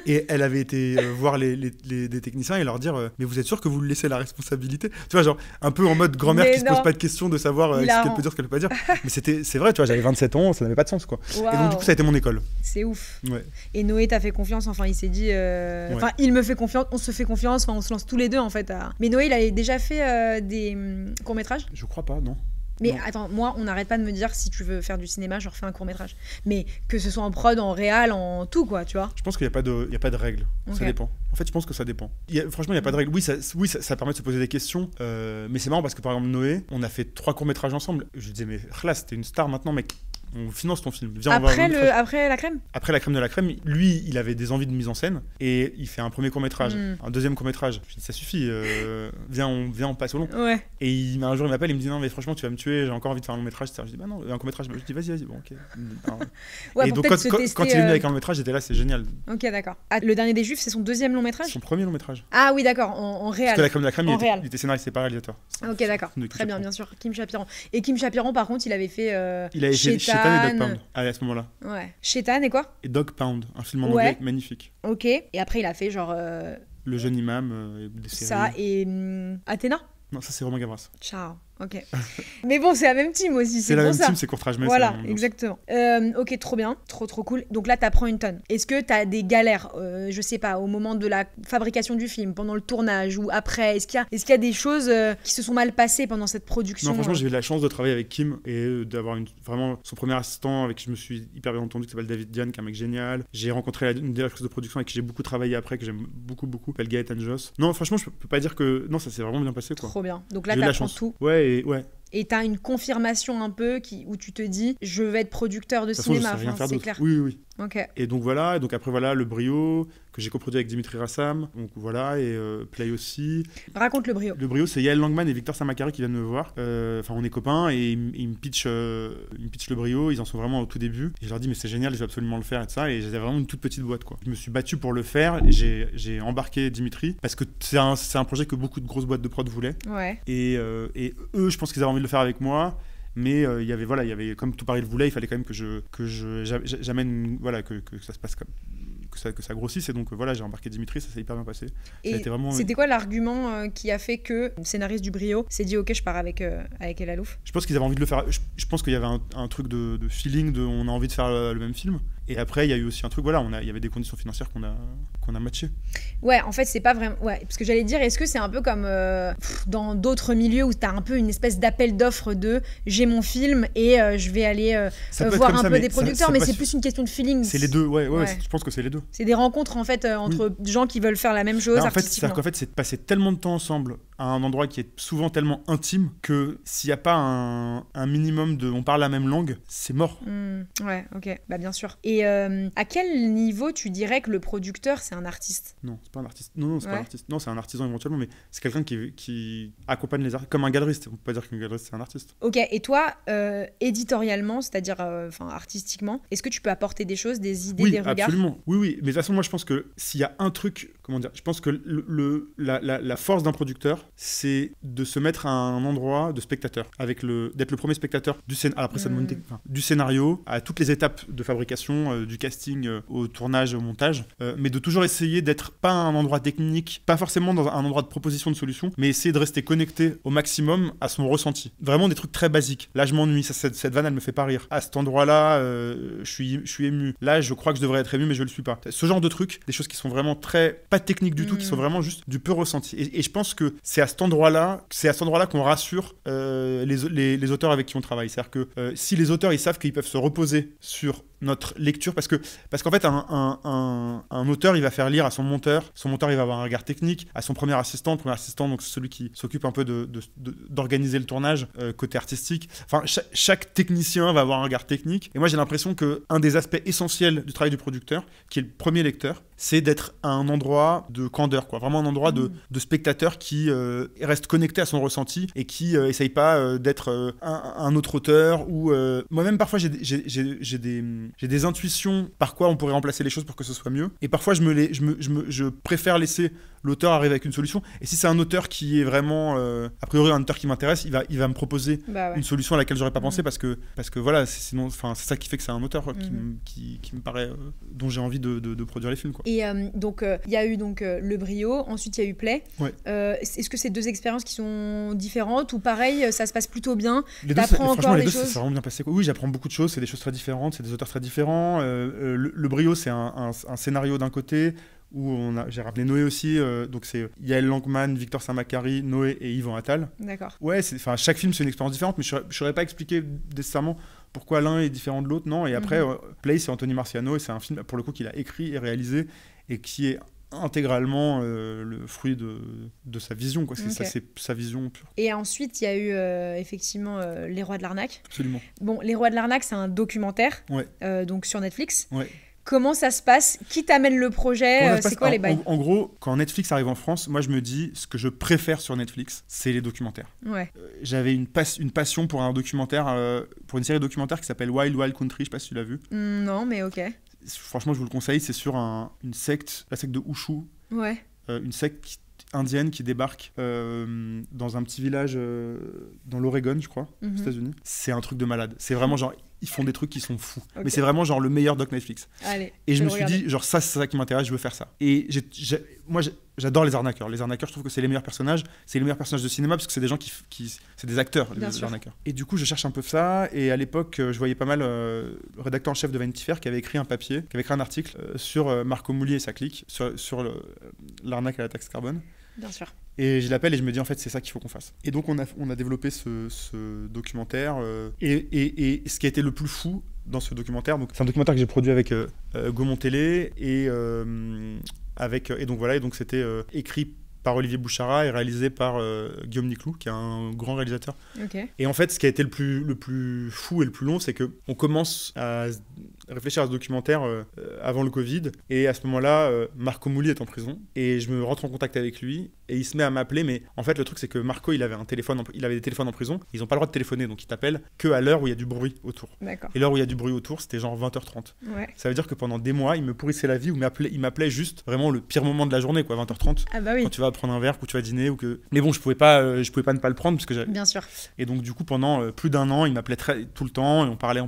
et elle avait été voir des techniciens et leur dire mais vous êtes sûr que vous lui laissez la responsabilité, tu vois, genre un peu en mode grand-mère qui se pose pas de questions de savoir ce qu'elle peut dire, ce qu'elle peut pas dire. Mais c'est vrai, tu vois, j'avais 27 ans, ça n'avait pas de sens, quoi. Wow. Et donc du coup ça a été mon école. C'est ouf. Ouais. Et Noé t'a fait confiance, enfin il s'est dit il me fait confiance, on se fait confiance, enfin on se lance tous les deux en fait Mais Noé, il avait déjà fait des courts-métrages? Je crois pas, non. Mais non. Attends, moi, on n'arrête pas de me dire si tu veux faire du cinéma, je refais un court-métrage. Mais que ce soit en prod, en réal, en tout, quoi, tu vois. Je pense qu'il n'y a pas de règles. Okay. Ça dépend. En fait, je pense que ça dépend. Franchement, il n'y a pas de règles. Oui, ça permet de se poser des questions. Mais c'est marrant parce que, par exemple, Noé, on a fait 3 courts-métrages ensemble. Je lui disais, mais là, c'était une star maintenant, mec. on finance ton film. Viens, on va après la crème. Après la crème de la crème, lui, il avait des envies de mise en scène et il fait un premier court-métrage, un deuxième court-métrage. Je dis, ça suffit, viens, on passe au long. Ouais. Et un jour, il m'appelle, il me dit, non, mais franchement, tu vas me tuer, j'ai encore envie de faire un long-métrage. Je dis, bah non, un court-métrage. Je dis, vas-y, bon, ok. Ouais, et donc, quand il est venu avec un long-métrage, j'étais là, c'est génial. Ok, d'accord. Ah, Le Dernier des Juifs, c'est son deuxième long-métrage? Son premier long-métrage. Ah oui, d'accord, en réel. Parce que la crème de la crème, il était scénariste et pas réalisateur. Ok, d'accord. Très bien, bien sûr. Kim Chapiran. Et Kim Chapiran, par contre, il avait fait. Il avait fait Shaitan et Dog Pound à ce moment-là. Ouais. Shaitan et quoi? Et Dog Pound, un film en anglais magnifique. Ok. Et après, il a fait genre. Le jeune imam, des séries. Ça et Athéna? Non, ça c'est Romain Gavras. Ciao. Ok. Mais bon, c'est la même team aussi. C'est la même team, c'est Courtrage Metz. Voilà, exactement. Ok, trop bien. Trop cool. Donc là, t'apprends une tonne. Est-ce que t'as des galères, je sais pas, au moment de la fabrication du film, pendant le tournage ou après? Est-ce qu'il y a des choses qui se sont mal passées pendant cette production? Non, franchement, j'ai eu la chance de travailler avec Kim et d'avoir vraiment son premier assistant avec qui je me suis hyper bien entendu, qui s'appelle David Diane, qui est un mec génial. J'ai rencontré une directrice de production avec qui j'ai beaucoup travaillé après, que j'aime beaucoup, qui s'appelle Gaëtan Joss. Non, franchement, je peux pas dire que. Non, ça s'est vraiment bien passé, quoi. Trop bien. Donc là, t'apprends tout. Ouais. Et t'as une confirmation un peu où tu te dis, je vais être producteur de cinéma. Je sais rien faire c'est d'autre. clair. Oui. Ok. Et donc voilà, après le Brio que j'ai coproduit avec Dimitri Rassam, donc voilà, et Play aussi. Raconte le Brio. Le Brio, c'est Yael Langman et Victor Samakari qui viennent me voir. Enfin, on est copains et ils me pitchent le Brio. Ils en sont vraiment au tout début. Et je leur dis mais c'est génial, je vais absolument le faire et tout ça. Et j'avais vraiment une toute petite boîte, quoi. Je me suis battu pour le faire. J'ai embarqué Dimitri parce que c'est un projet que beaucoup de grosses boîtes de prod voulaient. Ouais. Et eux, je pense qu'ils avaient envie de le faire avec moi. Mais il y avait comme tout Paris le voulait, il fallait quand même que j'amène, voilà, que ça se passe comme que ça grossisse. Et donc voilà, j'ai embarqué Dimitri, ça s'est hyper bien passé. Et c'était quoi l'argument qui a fait que le scénariste du Brio s'est dit ok, je pars avec El Alouf? Je pense qu'ils avaient envie de le faire. Je pense qu'il y avait un truc de feeling, on a envie de faire le même film. Et après, il y a eu aussi un truc, voilà, il y avait des conditions financières qu'on a matchées. Ouais, en fait, c'est pas vraiment. Ouais, parce que j'allais dire, est-ce que c'est un peu comme dans d'autres milieux où t'as un peu une espèce d'appel d'offres de j'ai mon film et je vais aller voir un peu des producteurs, mais c'est plus une question de feeling. C'est les deux, ouais. Je pense que c'est les deux. C'est des rencontres en fait entre gens qui veulent faire la même chose. En fait, c'est de passer tellement de temps ensemble à un endroit qui est souvent tellement intime que s'il n'y a pas un minimum on parle la même langue, c'est mort. Ouais, ok, bah bien sûr. Et à quel niveau tu dirais que le producteur c'est un artiste? Non, c'est pas un artiste. Non, c'est pas un artiste. Non, c'est un artisan éventuellement, mais c'est quelqu'un qui accompagne les artistes, comme un galeriste. On peut pas dire qu'un galeriste c'est un artiste. Ok, et toi, éditorialement, c'est-à-dire artistiquement, est-ce que tu peux apporter des choses, des idées, des regards? Absolument. Oui. Mais de toute façon, moi je pense que s'il y a un truc, je pense que la force d'un producteur, c'est de se mettre à un endroit de spectateur, d'être le premier spectateur du scénario, à toutes les étapes de fabrication, du casting au tournage, au montage, mais de toujours essayer d'être pas à un endroit technique, pas forcément dans un endroit de proposition de solution, mais essayer de rester connecté au maximum à son ressenti. Vraiment des trucs très basiques. Là, je m'ennuie, cette vanne, elle me fait pas rire. À cet endroit-là, je suis ému. Là, je crois que je devrais être ému, mais je le suis pas. Ce genre de trucs, des choses qui sont vraiment pas techniques du tout, qui sont vraiment juste du pur ressenti. Et je pense que c'est à cet endroit-là qu'on rassure les auteurs avec qui on travaille. C'est-à-dire que si les auteurs ils savent qu'ils peuvent se reposer sur notre lecture, parce qu'en fait un auteur il va faire lire à son monteur il va avoir un regard technique, à son premier assistant donc c'est celui qui s'occupe un peu d'organiser le tournage côté artistique, enfin chaque technicien va avoir un regard technique, et moi j'ai l'impression que un des aspects essentiels du travail du producteur, qui est le premier lecteur, c'est d'être à un endroit de candeur, quoi, vraiment un endroit de spectateur qui reste connecté à son ressenti et qui essaye pas d'être un autre auteur, ou moi-même parfois j'ai des intuitions par quoi on pourrait remplacer les choses pour que ce soit mieux, et parfois je préfère laisser l'auteur arriver avec une solution, et si c'est un auteur qui est vraiment a priori un auteur qui m'intéresse, il va me proposer une solution à laquelle j'aurais pas pensé, parce que voilà, c'est ça qui fait que c'est un auteur qui me paraît dont j'ai envie de produire les films, quoi. Et donc il y a eu le Brio, ensuite il y a eu Play. Ouais. Est-ce que c'est deux expériences qui sont différentes, ou pareil, ça se passe plutôt bien? T'apprends encore des choses? Ça s'est vraiment bien passé, quoi. Oui, j'apprends beaucoup de choses, c'est des choses très différentes, c'est des auteurs très différents. Le Brio, c'est un scénario d'un côté, où j'ai rappelé Noé aussi, donc c'est Yael Langman, Victor Samakari, Noé et Yvan Attal. D'accord. Ouais, chaque film c'est une expérience différente, mais je saurais pas expliquer nécessairement pourquoi l'un est différent de l'autre, non. Et après, Play, c'est Anthony Marciano, et c'est un film pour le coup qu'il a écrit et réalisé, et qui est intégralement le fruit de sa vision, quoi. Ça, c'est sa vision pure. Et ensuite, il y a eu effectivement Les Rois de l'Arnaque. Absolument. Bon, Les Rois de l'Arnaque, c'est un documentaire, donc sur Netflix. Ouais. Comment ça se passe? Qui t'amène le projet? C'est quoi les bails? En gros, quand Netflix arrive en France, moi je me dis, ce que je préfère sur Netflix, c'est les documentaires. Ouais. J'avais une passion pour un documentaire, pour une série documentaire qui s'appelle Wild Wild Country, je sais pas si tu l'as vu. Non, mais ok. Franchement, je vous le conseille, c'est sur une secte, la secte de Ushu. Ouais. Une secte indienne qui débarque dans un petit village dans l'Oregon, je crois, aux États-Unis. C'est un truc de malade. C'est vraiment genre, ils font des trucs qui sont fous. Okay. Mais c'est vraiment genre le meilleur doc Netflix. Allez, et je me suis dit, genre ça, c'est ça qui m'intéresse, je veux faire ça. Et moi, j'adore les arnaqueurs. Les arnaqueurs, je trouve que c'est les meilleurs personnages. C'est les meilleurs personnages de cinéma parce que c'est des gens c'est des acteurs, les arnaqueurs. Et du coup, je cherche un peu ça. Et à l'époque, je voyais pas mal le rédacteur en chef de Vanity Fair qui avait écrit un article sur Marco Moulier et sa clique, sur l'arnaque à la taxe carbone. Bien sûr. Et je l'appelle et je me dis, en fait, c'est ça qu'il faut qu'on fasse. Et donc, on a développé ce documentaire. Et ce qui a été le plus fou dans ce documentaire, donc c'est un documentaire que j'ai produit avec Gaumont Télé et donc voilà, et donc c'était écrit par Olivier Bouchara et réalisé par Guillaume Niclou, qui est un grand réalisateur. Okay. Et en fait, ce qui a été le plus fou et le plus long, c'est qu'on commence à réfléchir à ce documentaire avant le Covid. Et à ce moment-là, Marco Moulier est en prison. Et je me rentre en contact avec lui. Et il se met à m'appeler. Mais en fait, le truc, c'est que Marco, il avait des téléphones en prison. Ils n'ont pas le droit de téléphoner. Donc, ils t'appellent qu'à l'heure où il y a du bruit autour. D'accord. Et l'heure où il y a du bruit autour, c'était genre 20h30. Ouais. Ça veut dire que pendant des mois, il me pourrissait la vie. Il m'appelait juste vraiment le pire moment de la journée, quoi, 20h30. Ah bah oui. Quand tu vas prendre un verre, ou tu vas dîner. Mais bon, je pouvais pas ne pas le prendre. Parce que bien sûr. Et donc, du coup, pendant plus d'un an, il m'appelait tout le temps. Et on parlait.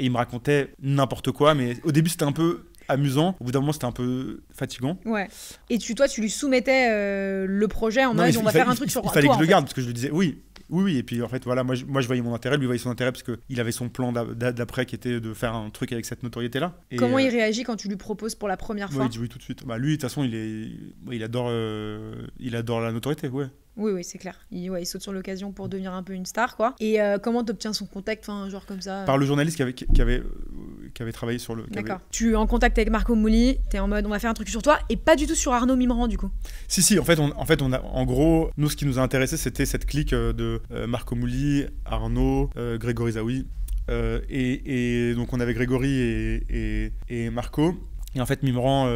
Et il me racontait n'importe quoi. Mais au début, c'était un peu amusant. Au bout d'un moment, c'était un peu fatigant. Ouais. Et toi, tu lui soumettais le projet en mode on va faire un truc sur toi. Il fallait que je le garde parce que je lui disais oui. Et puis en fait, voilà, moi je voyais mon intérêt, lui voyait son intérêt parce qu'il avait son plan d'après qui était de faire un truc avec cette notoriété-là. Et comment il réagit quand tu lui proposes pour la première fois? Il dit oui tout de suite. Lui, de toute façon, il adore la notoriété, ouais. Oui, c'est clair. Il saute sur l'occasion pour devenir un peu une star, quoi. Et comment t'obtiens son contact, genre comme ça? Par le journaliste qui avait travaillé sur le... D'accord. Tu es en contact avec Marco Moulier, t'es en mode on va faire un truc sur toi, et pas du tout sur Arnaud Mimran, du coup. Si, en fait, en gros, nous, ce qui nous a intéressé, c'était cette clique de Marco Moulier, Arnaud, Grégory Zaoui. Et donc, on avait Grégory et Marco. Et en fait, Mimran,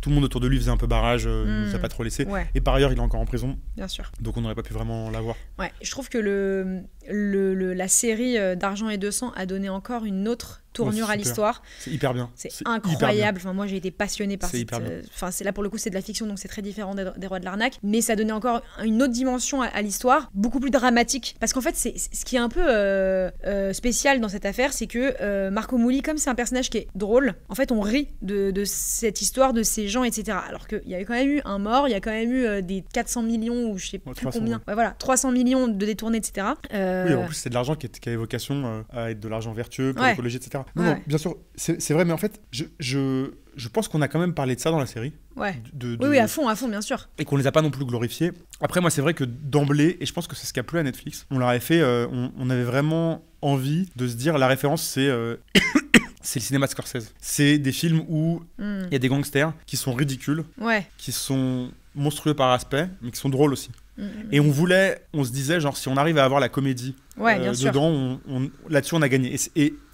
tout le monde autour de lui faisait un peu barrage, il nous a pas trop laissé. Ouais. Et par ailleurs, il est encore en prison. Bien sûr. Donc on n'aurait pas pu vraiment l'avoir. Ouais, je trouve que la série d'Argent et de sang a donné encore une autre tournure à l'histoire. C'est hyper bien. C'est incroyable. Enfin, moi, j'ai été passionnée par cette... Enfin, là, pour le coup, c'est de la fiction, donc c'est très différent des Rois de l'Arnaque. Mais ça donnait encore une autre dimension à l'histoire, beaucoup plus dramatique. Parce qu'en fait, ce qui est un peu spécial dans cette affaire, c'est que Marco Moulier, comme c'est un personnage qui est drôle, en fait, on rit de cette histoire, de ces gens, etc. Alors qu'il y avait quand même eu un mort, il y a quand même eu des 400 millions, ou je sais plus combien. Ouais, voilà, 300 millions de détournés, etc. Oui, en plus, c'est de l'argent qui avait vocation à être de l'argent vertueux pour l'écologie, etc. Non, bien sûr, c'est vrai, mais en fait, je pense qu'on a quand même parlé de ça dans la série. Ouais. Oui, à fond, bien sûr. Et qu'on les a pas non plus glorifiés. Après, moi, c'est vrai que d'emblée, et je pense que c'est ce qui a plu à Netflix, on leur avait fait, on avait vraiment envie de se dire, la référence, c'est... c'est le cinéma de Scorsese. C'est des films où il y a des gangsters qui sont ridicules, qui sont monstrueux par aspect, mais qui sont drôles aussi. Et on se disait, genre, si on arrive à avoir la comédie dedans, là-dessus, on a gagné.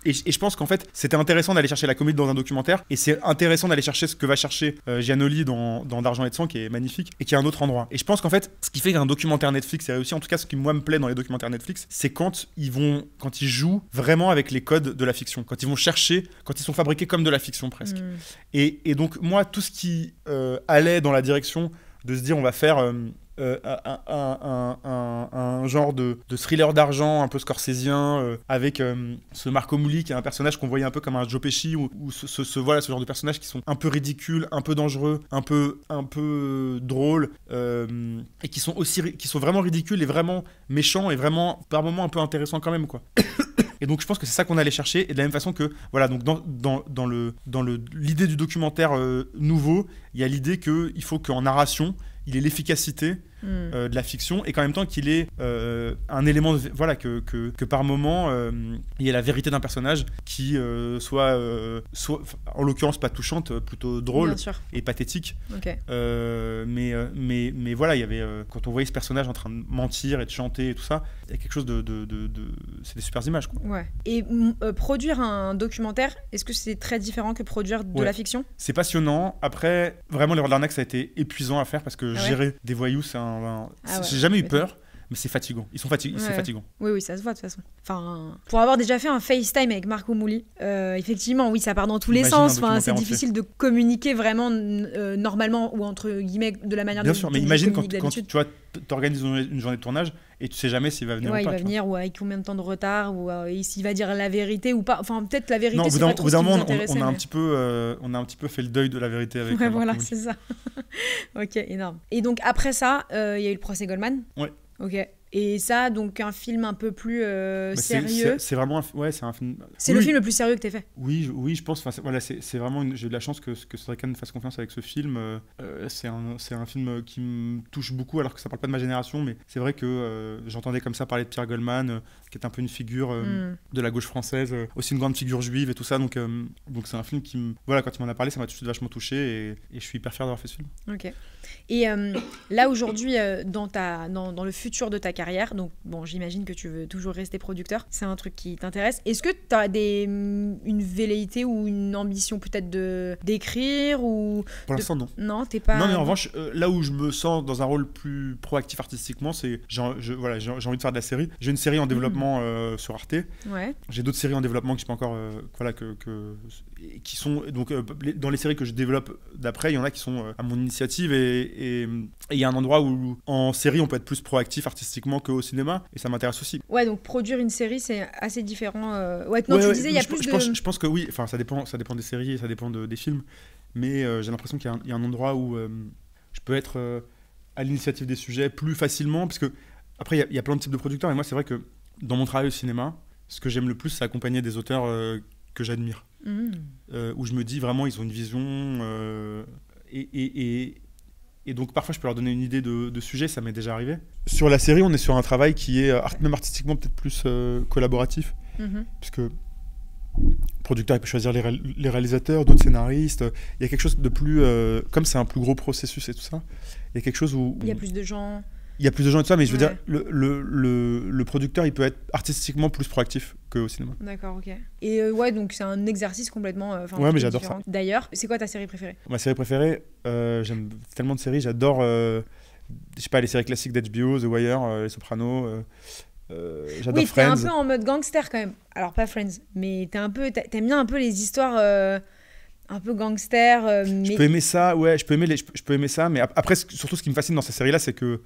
Et je pense qu'en fait, c'était intéressant d'aller chercher la comédie dans un documentaire, et c'est intéressant d'aller chercher ce que va chercher Giannoli dans d'Argent et de sang, qui est magnifique, et qui est un autre endroit. Et je pense qu'en fait, ce qui fait qu'un documentaire Netflix est réussi, en tout cas, ce qui, moi, me plaît dans les documentaires Netflix, c'est quand ils jouent vraiment avec les codes de la fiction, quand ils vont chercher, quand ils sont fabriqués comme de la fiction, presque. Et donc, moi, tout ce qui allait dans la direction de se dire, on va faire... un genre de thriller d'argent un peu scorsésien avec ce Marco Moulier qui est un personnage qu'on voyait un peu comme un Joe Pesci ou ce genre de personnages qui sont un peu ridicules, un peu dangereux, un peu drôles et qui sont vraiment ridicules et vraiment méchants et vraiment par moments un peu intéressants quand même, quoi. Et donc je pense que c'est ça qu'on allait chercher, et de la même façon que voilà, donc dans l'idée du documentaire nouveau, il y a l'idée qu'il faut qu'en narration il ait l'efficacité de la fiction et qu'en même temps qu'il ait un élément voilà que par moment il y ait la vérité d'un personnage qui soit en l'occurrence pas touchante, plutôt drôle et pathétique. Mais voilà, il y avait quand on voyait ce personnage en train de mentir et de chanter et tout ça, il y a quelque chose de c'est des super images, quoi. Ouais. Et produire un documentaire, est-ce que c'est très différent que produire de la fiction? C'est passionnant. Après, vraiment, l'Erreur de l'arnaque, ça a été épuisant à faire parce que gérer des voyous, j'ai jamais eu peur. Mais c'est fatigant. Ils sont fatigants. C'est fatigant. Oui, ça se voit de toute façon. Enfin, pour avoir déjà fait un FaceTime avec Marco Mouli, effectivement, oui, ça part dans tous les sens. Enfin, c'est difficile de communiquer vraiment normalement ou entre guillemets de la manière dont bien sûr, mais imagine quand tu vois, t'organises une journée de tournage et tu sais jamais s'il va venir ou pas. Il va venir ou avec combien de temps de retard ou s'il va dire la vérité ou pas. Enfin, peut-être la vérité. Non, c'est pas trop au bout d'un moment, on a un petit peu fait le deuil de la vérité avec. Ouais, voilà, c'est ça. Ok, énorme. Et donc après ça, il y a eu le procès Goldman. Ouais. Ok. Et ça, donc un film un peu plus sérieux. C'est vraiment c'est un film. C'est le film le plus sérieux que t'aies fait. Oui, je pense. Voilà, c'est vraiment. J'ai eu de la chance que Cédric me fasse confiance avec ce film. C'est un film qui me touche beaucoup, alors que ça parle pas de ma génération, mais c'est vrai que j'entendais comme ça parler de Pierre Goldman, qui est un peu une figure de la gauche française, aussi une grande figure juive et tout ça. Donc c'est un film qui voilà, quand il m'en a parlé, ça m'a tout de suite vachement touché et je suis hyper fier d'avoir fait ce film. Ok. Et là aujourd'hui, dans le futur de ta carrière, donc bon, j'imagine que tu veux toujours rester producteur, c'est un truc qui t'intéresse. Est-ce que tu as une velléité ou une ambition peut-être d'écrire ou Pour l'instant, non. Non, t'es pas. Non, mais en revanche, là où je me sens dans un rôle plus proactif artistiquement, c'est j'ai envie de faire de la série. J'ai une série en développement sur Arte. Ouais. J'ai d'autres séries en développement qui sont pas encore qui sont donc dans les séries que je développe d'après, il y en a qui sont à mon initiative et il y a un endroit où en série on peut être plus proactif artistiquement qu'au cinéma et ça m'intéresse aussi. Ouais, donc produire une série c'est assez différent. Tu disais il y a plus je pense que oui, enfin ça dépend des séries et ça dépend des films, mais j'ai l'impression qu'il y a un endroit où je peux être à l'initiative des sujets plus facilement, parce que après il y a plein de types de producteurs et moi c'est vrai que dans mon travail au cinéma, ce que j'aime le plus c'est accompagner des auteurs que j'admire. Où je me dis vraiment ils ont une vision et donc parfois je peux leur donner une idée de sujet, ça m'est déjà arrivé. Sur la série on est sur un travail qui est même artistiquement peut-être plus collaboratif, puisque le producteur il peut choisir les réalisateurs, d'autres scénaristes, il y a quelque chose de plus comme c'est un plus gros processus et tout ça, il y a quelque chose où il y a plus de gens. Il y a plus de gens et tout ça, mais je veux dire, le producteur, il peut être artistiquement plus proactif qu'au cinéma. D'accord, ok. Et donc c'est un exercice complètement mais j'adore différent. Ça. D'ailleurs, c'est quoi ta série préférée? Ma série préférée, j'aime tellement de séries, j'adore, je sais pas, les séries classiques d'HBO, The Wire, Les Sopranos, j'adore Friends. Oui, t'es un peu en mode gangster quand même. Alors pas Friends, mais t'aimes bien un peu les histoires... un peu gangster, mais... Je peux aimer ça, ouais, je peux aimer ça, mais après, surtout ce qui me fascine dans ces séries-là, c'est que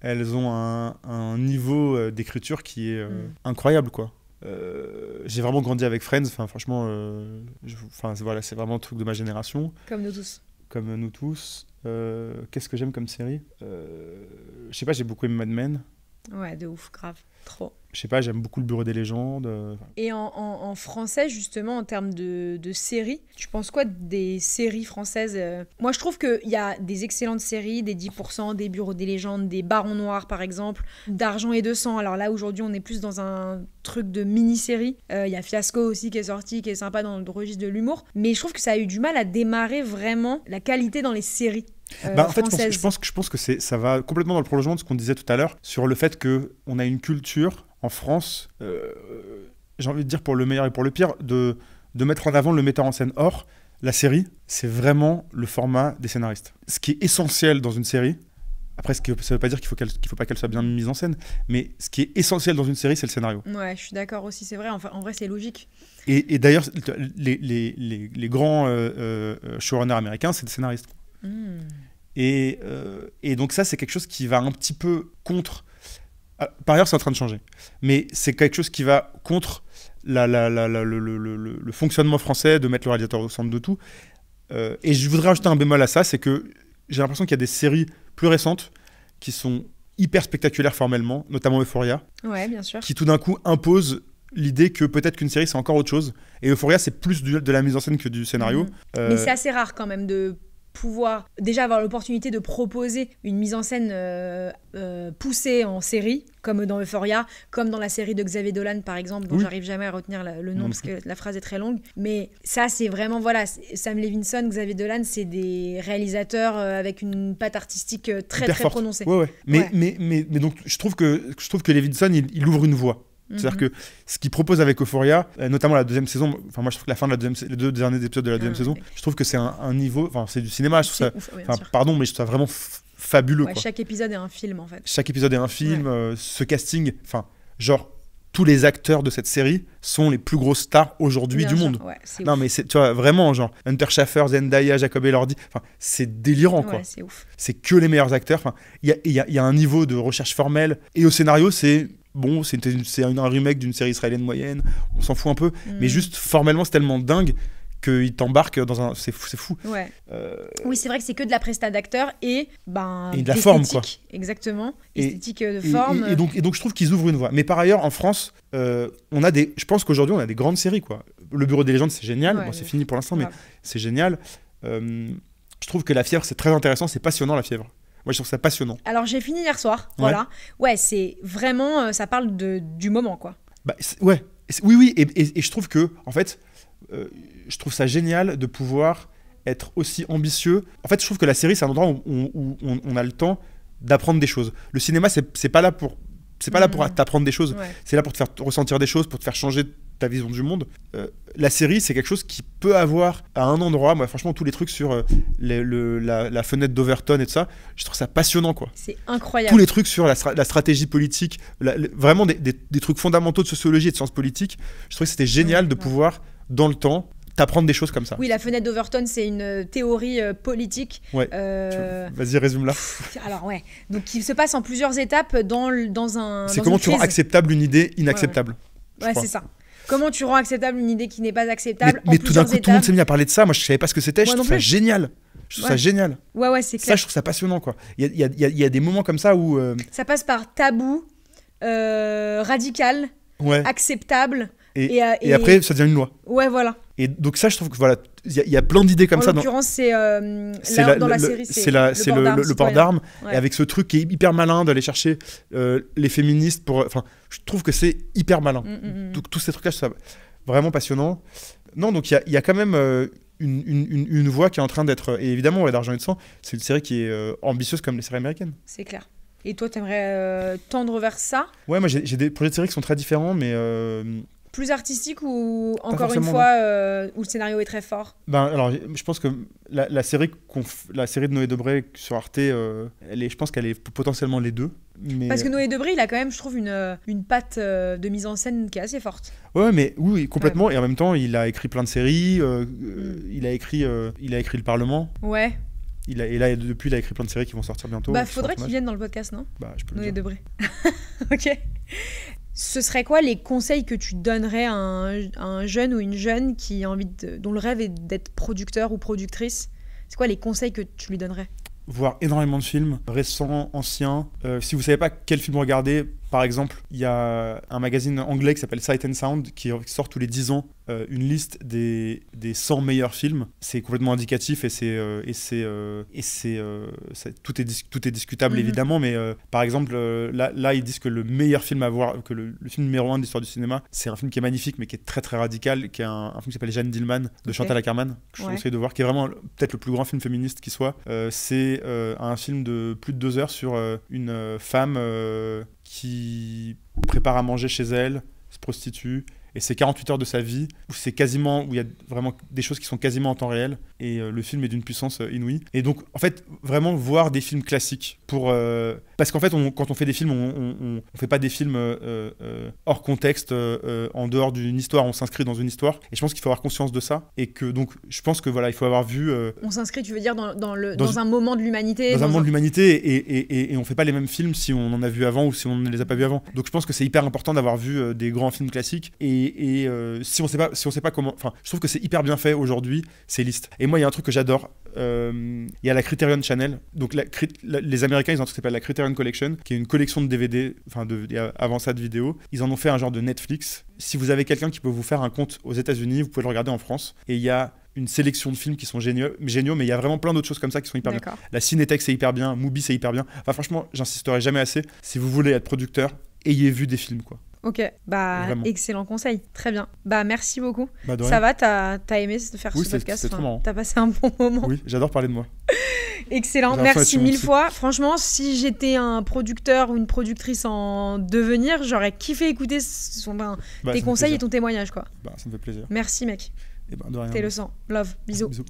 elles ont un niveau d'écriture qui est incroyable, quoi. J'ai vraiment grandi avec Friends, franchement, voilà, c'est vraiment le truc de ma génération. Comme nous tous. Qu'est-ce que j'aime comme série? Je sais pas, j'ai beaucoup aimé Mad Men. Ouais, de ouf, grave, trop. Je sais pas, j'aime beaucoup Le Bureau des légendes. Et en français, justement, en termes de séries, tu penses quoi des séries françaises? Moi, je trouve qu'il y a des excellentes séries, des 10%, des Bureaux des légendes, des Barons noirs, par exemple, d'Argent et de sang. Alors là, aujourd'hui, on est plus dans un truc de mini-série. Il y a Fiasco aussi qui est sorti, qui est sympa dans le registre de l'humour. Mais je trouve que ça a eu du mal à démarrer vraiment la qualité dans les séries. En fait, je pense que ça va complètement dans le prolongement de ce qu'on disait tout à l'heure sur le fait qu'on a une culture en France, j'ai envie de dire pour le meilleur et pour le pire, de mettre en avant le metteur en scène. Or, la série, c'est vraiment le format des scénaristes. Ce qui est essentiel dans une série, après ça ne veut pas dire qu'il faut pas qu'elle soit bien mise en scène, mais ce qui est essentiel dans une série, c'est le scénario. Ouais, je suis d'accord aussi, c'est vrai. Enfin, en vrai, c'est logique. Et d'ailleurs, les grands showrunners américains, c'est des scénaristes. Et donc ça, c'est quelque chose qui va un petit peu contre... Par ailleurs, c'est en train de changer. Mais c'est quelque chose qui va contre le fonctionnement français de mettre le réalisateur au centre de tout. Et je voudrais ajouter un bémol à ça, c'est que j'ai l'impression qu'il y a des séries plus récentes qui sont hyper spectaculaires formellement, notamment Euphoria. Ouais, bien sûr. Qui tout d'un coup imposent l'idée que peut-être qu'une série, c'est encore autre chose. Et Euphoria, c'est plus de la mise en scène que du scénario. Mais c'est assez rare quand même de pouvoir déjà avoir l'opportunité de proposer une mise en scène poussée en série, comme dans Euphoria, comme dans la série de Xavier Dolan par exemple, dont j'arrive jamais à retenir le nom parce que la phrase est très longue. Mais ça, c'est vraiment, Sam Levinson, Xavier Dolan, c'est des réalisateurs avec une patte artistique très très prononcée. Ouais. Mais donc je trouve que Levinson, il ouvre une voie. C'est-à-dire que ce qu'il propose avec Euphoria, notamment la deuxième saison, enfin moi je trouve que la fin de les 2 derniers épisodes de la deuxième saison, je trouve que c'est un niveau, enfin c'est du cinéma, je trouve ça, pardon, mais je trouve ça vraiment fabuleux. Quoi. Chaque épisode est un film en fait. Chaque épisode est un film, ce casting, enfin genre tous les acteurs de cette série sont les plus grosses stars aujourd'hui du monde. Ouais, non mais tu vois vraiment genre Hunter Schafer, Zendaya, Jacob Elordi, enfin c'est délirant quoi. C'est ouf. C'est que les meilleurs acteurs. Enfin il y a un niveau de recherche formelle et au scénario c'est bon, c'est un remake d'une série israélienne moyenne, on s'en fout un peu, mais juste formellement c'est tellement dingue qu'il t'embarque dans un... C'est fou. Ouais. Oui, c'est vrai que c'est que de la presta d'acteur et de la forme, quoi. Exactement. Esthétique de forme. Et donc je trouve qu'ils ouvrent une voie. Mais par ailleurs, en France, je pense qu'aujourd'hui, on a des grandes séries, quoi. Le Bureau des légendes, c'est génial. Bon, c'est fini pour l'instant, mais c'est génial. Je trouve que La Fièvre, c'est très intéressant. C'est passionnant, La Fièvre. Moi, je trouve ça passionnant. Alors, j'ai fini hier soir. Voilà. Ouais, c'est vraiment... ça parle du moment, quoi. Oui. Et je trouve que, en fait... je trouve ça génial de pouvoir être aussi ambitieux. En fait, je trouve que la série, c'est un endroit où on a le temps d'apprendre des choses. Le cinéma, c'est pas là pour t'apprendre des choses. Ouais. C'est là pour te faire ressentir des choses, pour te faire changer ta vision du monde. La série, c'est quelque chose qui peut avoir à un endroit. Moi, franchement, tous les trucs sur la fenêtre d'Overton et tout ça, je trouve ça passionnant, quoi. C'est incroyable. Tous les trucs sur la stratégie politique, vraiment des trucs fondamentaux de sociologie et de sciences politiques. Je trouvais que c'était génial de pouvoir, dans le temps, t'apprendre des choses comme ça. Oui, la fenêtre d'Overton, c'est une théorie politique. Ouais. Vas-y, résume-la. Alors, ouais. Donc, qui se passe en plusieurs étapes dans un. C'est comment tu rends acceptable une idée inacceptable. Ouais, c'est ça. Comment tu rends acceptable une idée qui n'est pas acceptable mais tout d'un coup, tout le monde s'est mis à parler de ça. Moi, je savais pas ce que c'était. Je trouve ça génial. Je trouve ça génial. Ouais, c'est clair. Ça, je trouve ça passionnant, quoi. Il y a des moments comme ça où. Ça passe par tabou, radical, acceptable. Et après, ça devient une loi. Ouais, voilà. Et donc ça, je trouve que voilà, il y a plein d'idées comme ça. En l'occurrence, dans la série, c'est le port d'armes. Et avec ce truc qui est hyper malin d'aller chercher les féministes pour... Enfin, je trouve que c'est hyper malin. Donc tous ces trucs-là, je trouve ça vraiment passionnant. Non, donc il y a quand même une voie qui est en train d'être... Et évidemment, d'Argent et de sang, c'est une série qui est ambitieuse comme les séries américaines. C'est clair. Et toi, t'aimerais tendre vers ça ? Ouais, moi j'ai des projets de séries qui sont très différents, mais... Plus artistique ou encore une fois où le scénario est très fort ? Alors, je pense que la série de Noé Debré sur Arte, je pense qu'elle est potentiellement les deux. Mais... Parce que Noé Debré, il a quand même, je trouve, une patte de mise en scène qui est assez forte. Ouais, mais oui, complètement. Ouais. Et en même temps, il a écrit plein de séries. Il a écrit Le Parlement. Ouais. Et là, depuis, il a écrit plein de séries qui vont sortir bientôt. Faudrait qu'il vienne dans le podcast, non ? Je peux Noé Debré. Ok. Ce serait quoi les conseils que tu donnerais à un jeune ou une jeune qui a dont le rêve est d'être producteur ou productrice ? C'est quoi les conseils que tu lui donnerais ? Voir énormément de films, récents, anciens. Si vous ne savez pas quel film regarder, par exemple, il y a un magazine anglais qui s'appelle Sight and Sound qui sort tous les 10 ans une liste des 100 meilleurs films. C'est complètement indicatif et tout est discutable évidemment, mais par exemple, là, ils disent que le meilleur film à voir, que le film numéro 1 de l'histoire du cinéma, c'est un film qui est magnifique mais qui est très très radical, qui est un film qui s'appelle Jeanne Dillman de Chantal Akerman, que je vous conseille de voir, qui est vraiment peut-être le plus grand film féministe qui soit. C'est un film de plus de 2 heures sur une femme qui prépare à manger chez elle, se prostitue, et c'est 48 heures de sa vie où il y a vraiment des choses qui sont quasiment en temps réel, et le film est d'une puissance inouïe. Et donc en fait vraiment voir des films classiques parce qu'en fait quand on fait des films on fait pas des films hors contexte, en dehors d'une histoire, on s'inscrit dans une histoire, et je pense qu'il faut avoir conscience de ça, et que donc je pense que voilà, il faut avoir vu on s'inscrit, tu veux dire dans un moment de l'humanité, dans un moment de l'humanité, et on fait pas les mêmes films si on en a vu avant ou si on ne les a pas vus avant. Donc je pense que c'est hyper important d'avoir vu des grands films classiques, et si on sait pas comment, enfin je trouve que c'est hyper bien fait aujourd'hui ces listes. Et moi il y a un truc que j'adore, il y a la Criterion Channel, donc les Américains ils ont un truc qui s'appelle la Criterion Collection, qui est une collection de DVD, avant ça de vidéos. Ils en ont fait un genre de Netflix. Si vous avez quelqu'un qui peut vous faire un compte aux États-Unis, vous pouvez le regarder en France, et il y a une sélection de films qui sont géniaux, mais il y a vraiment plein d'autres choses comme ça qui sont hyper bien. D'accord. La Cinétech, c'est hyper bien. Mubi, c'est hyper bien. Enfin, franchement, j'insisterai jamais assez. Si vous voulez être producteur, ayez vu des films, quoi. Ok, bah Vraiment. excellent conseil, très bien. Bah merci beaucoup. Bah, de Ça rien. va, t'as aimé faire Oui, ce podcast? c'est trop marrant. T'as passé un bon moment. Oui, j'adore parler de moi. Excellent, J'ai l'impression merci d'être 1000 sur mon fois. Franchement, si j'étais un producteur ou une productrice en devenir, j'aurais kiffé écouter Bah, tes ça me fait conseils et plaisir. ton témoignage, quoi. Bah, ça me fait plaisir. Merci, mec. Et ben, de rien. T'es le sang. Love. Bisous. Bisous.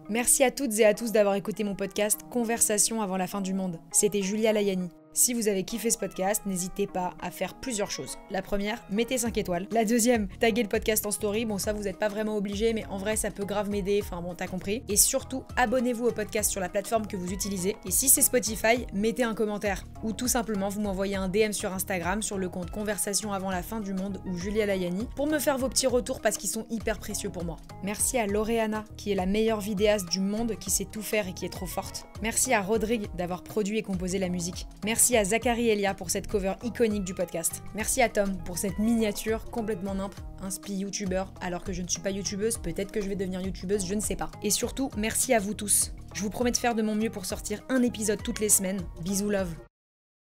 Merci à toutes et à tous d'avoir écouté mon podcast Conversation avant la fin du monde. C'était Julia Layani. Si vous avez kiffé ce podcast, n'hésitez pas à faire plusieurs choses. La première, mettez 5 étoiles. La deuxième, taguez le podcast en story. Bon, ça, vous n'êtes pas vraiment obligé, mais en vrai, ça peut grave m'aider. Enfin bon, t'as compris. Et surtout, abonnez-vous au podcast sur la plateforme que vous utilisez. Et si c'est Spotify, mettez un commentaire. Ou tout simplement, vous m'envoyez un DM sur Instagram, sur le compte Conversation avant la fin du monde ou Julia Layani, pour me faire vos petits retours parce qu'ils sont hyper précieux pour moi. Merci à Loreana, qui est la meilleure vidéaste du monde, qui sait tout faire et qui est trop forte. Merci à Rodrigue d'avoir produit et composé la musique. Merci à Zachary Elia pour cette cover iconique du podcast. Merci à Tom pour cette miniature complètement nimp, inspi youtubeur, alors que je ne suis pas youtubeuse, peut-être que je vais devenir youtubeuse, je ne sais pas. Et surtout, merci à vous tous. Je vous promets de faire de mon mieux pour sortir un épisode toutes les semaines. Bisous love.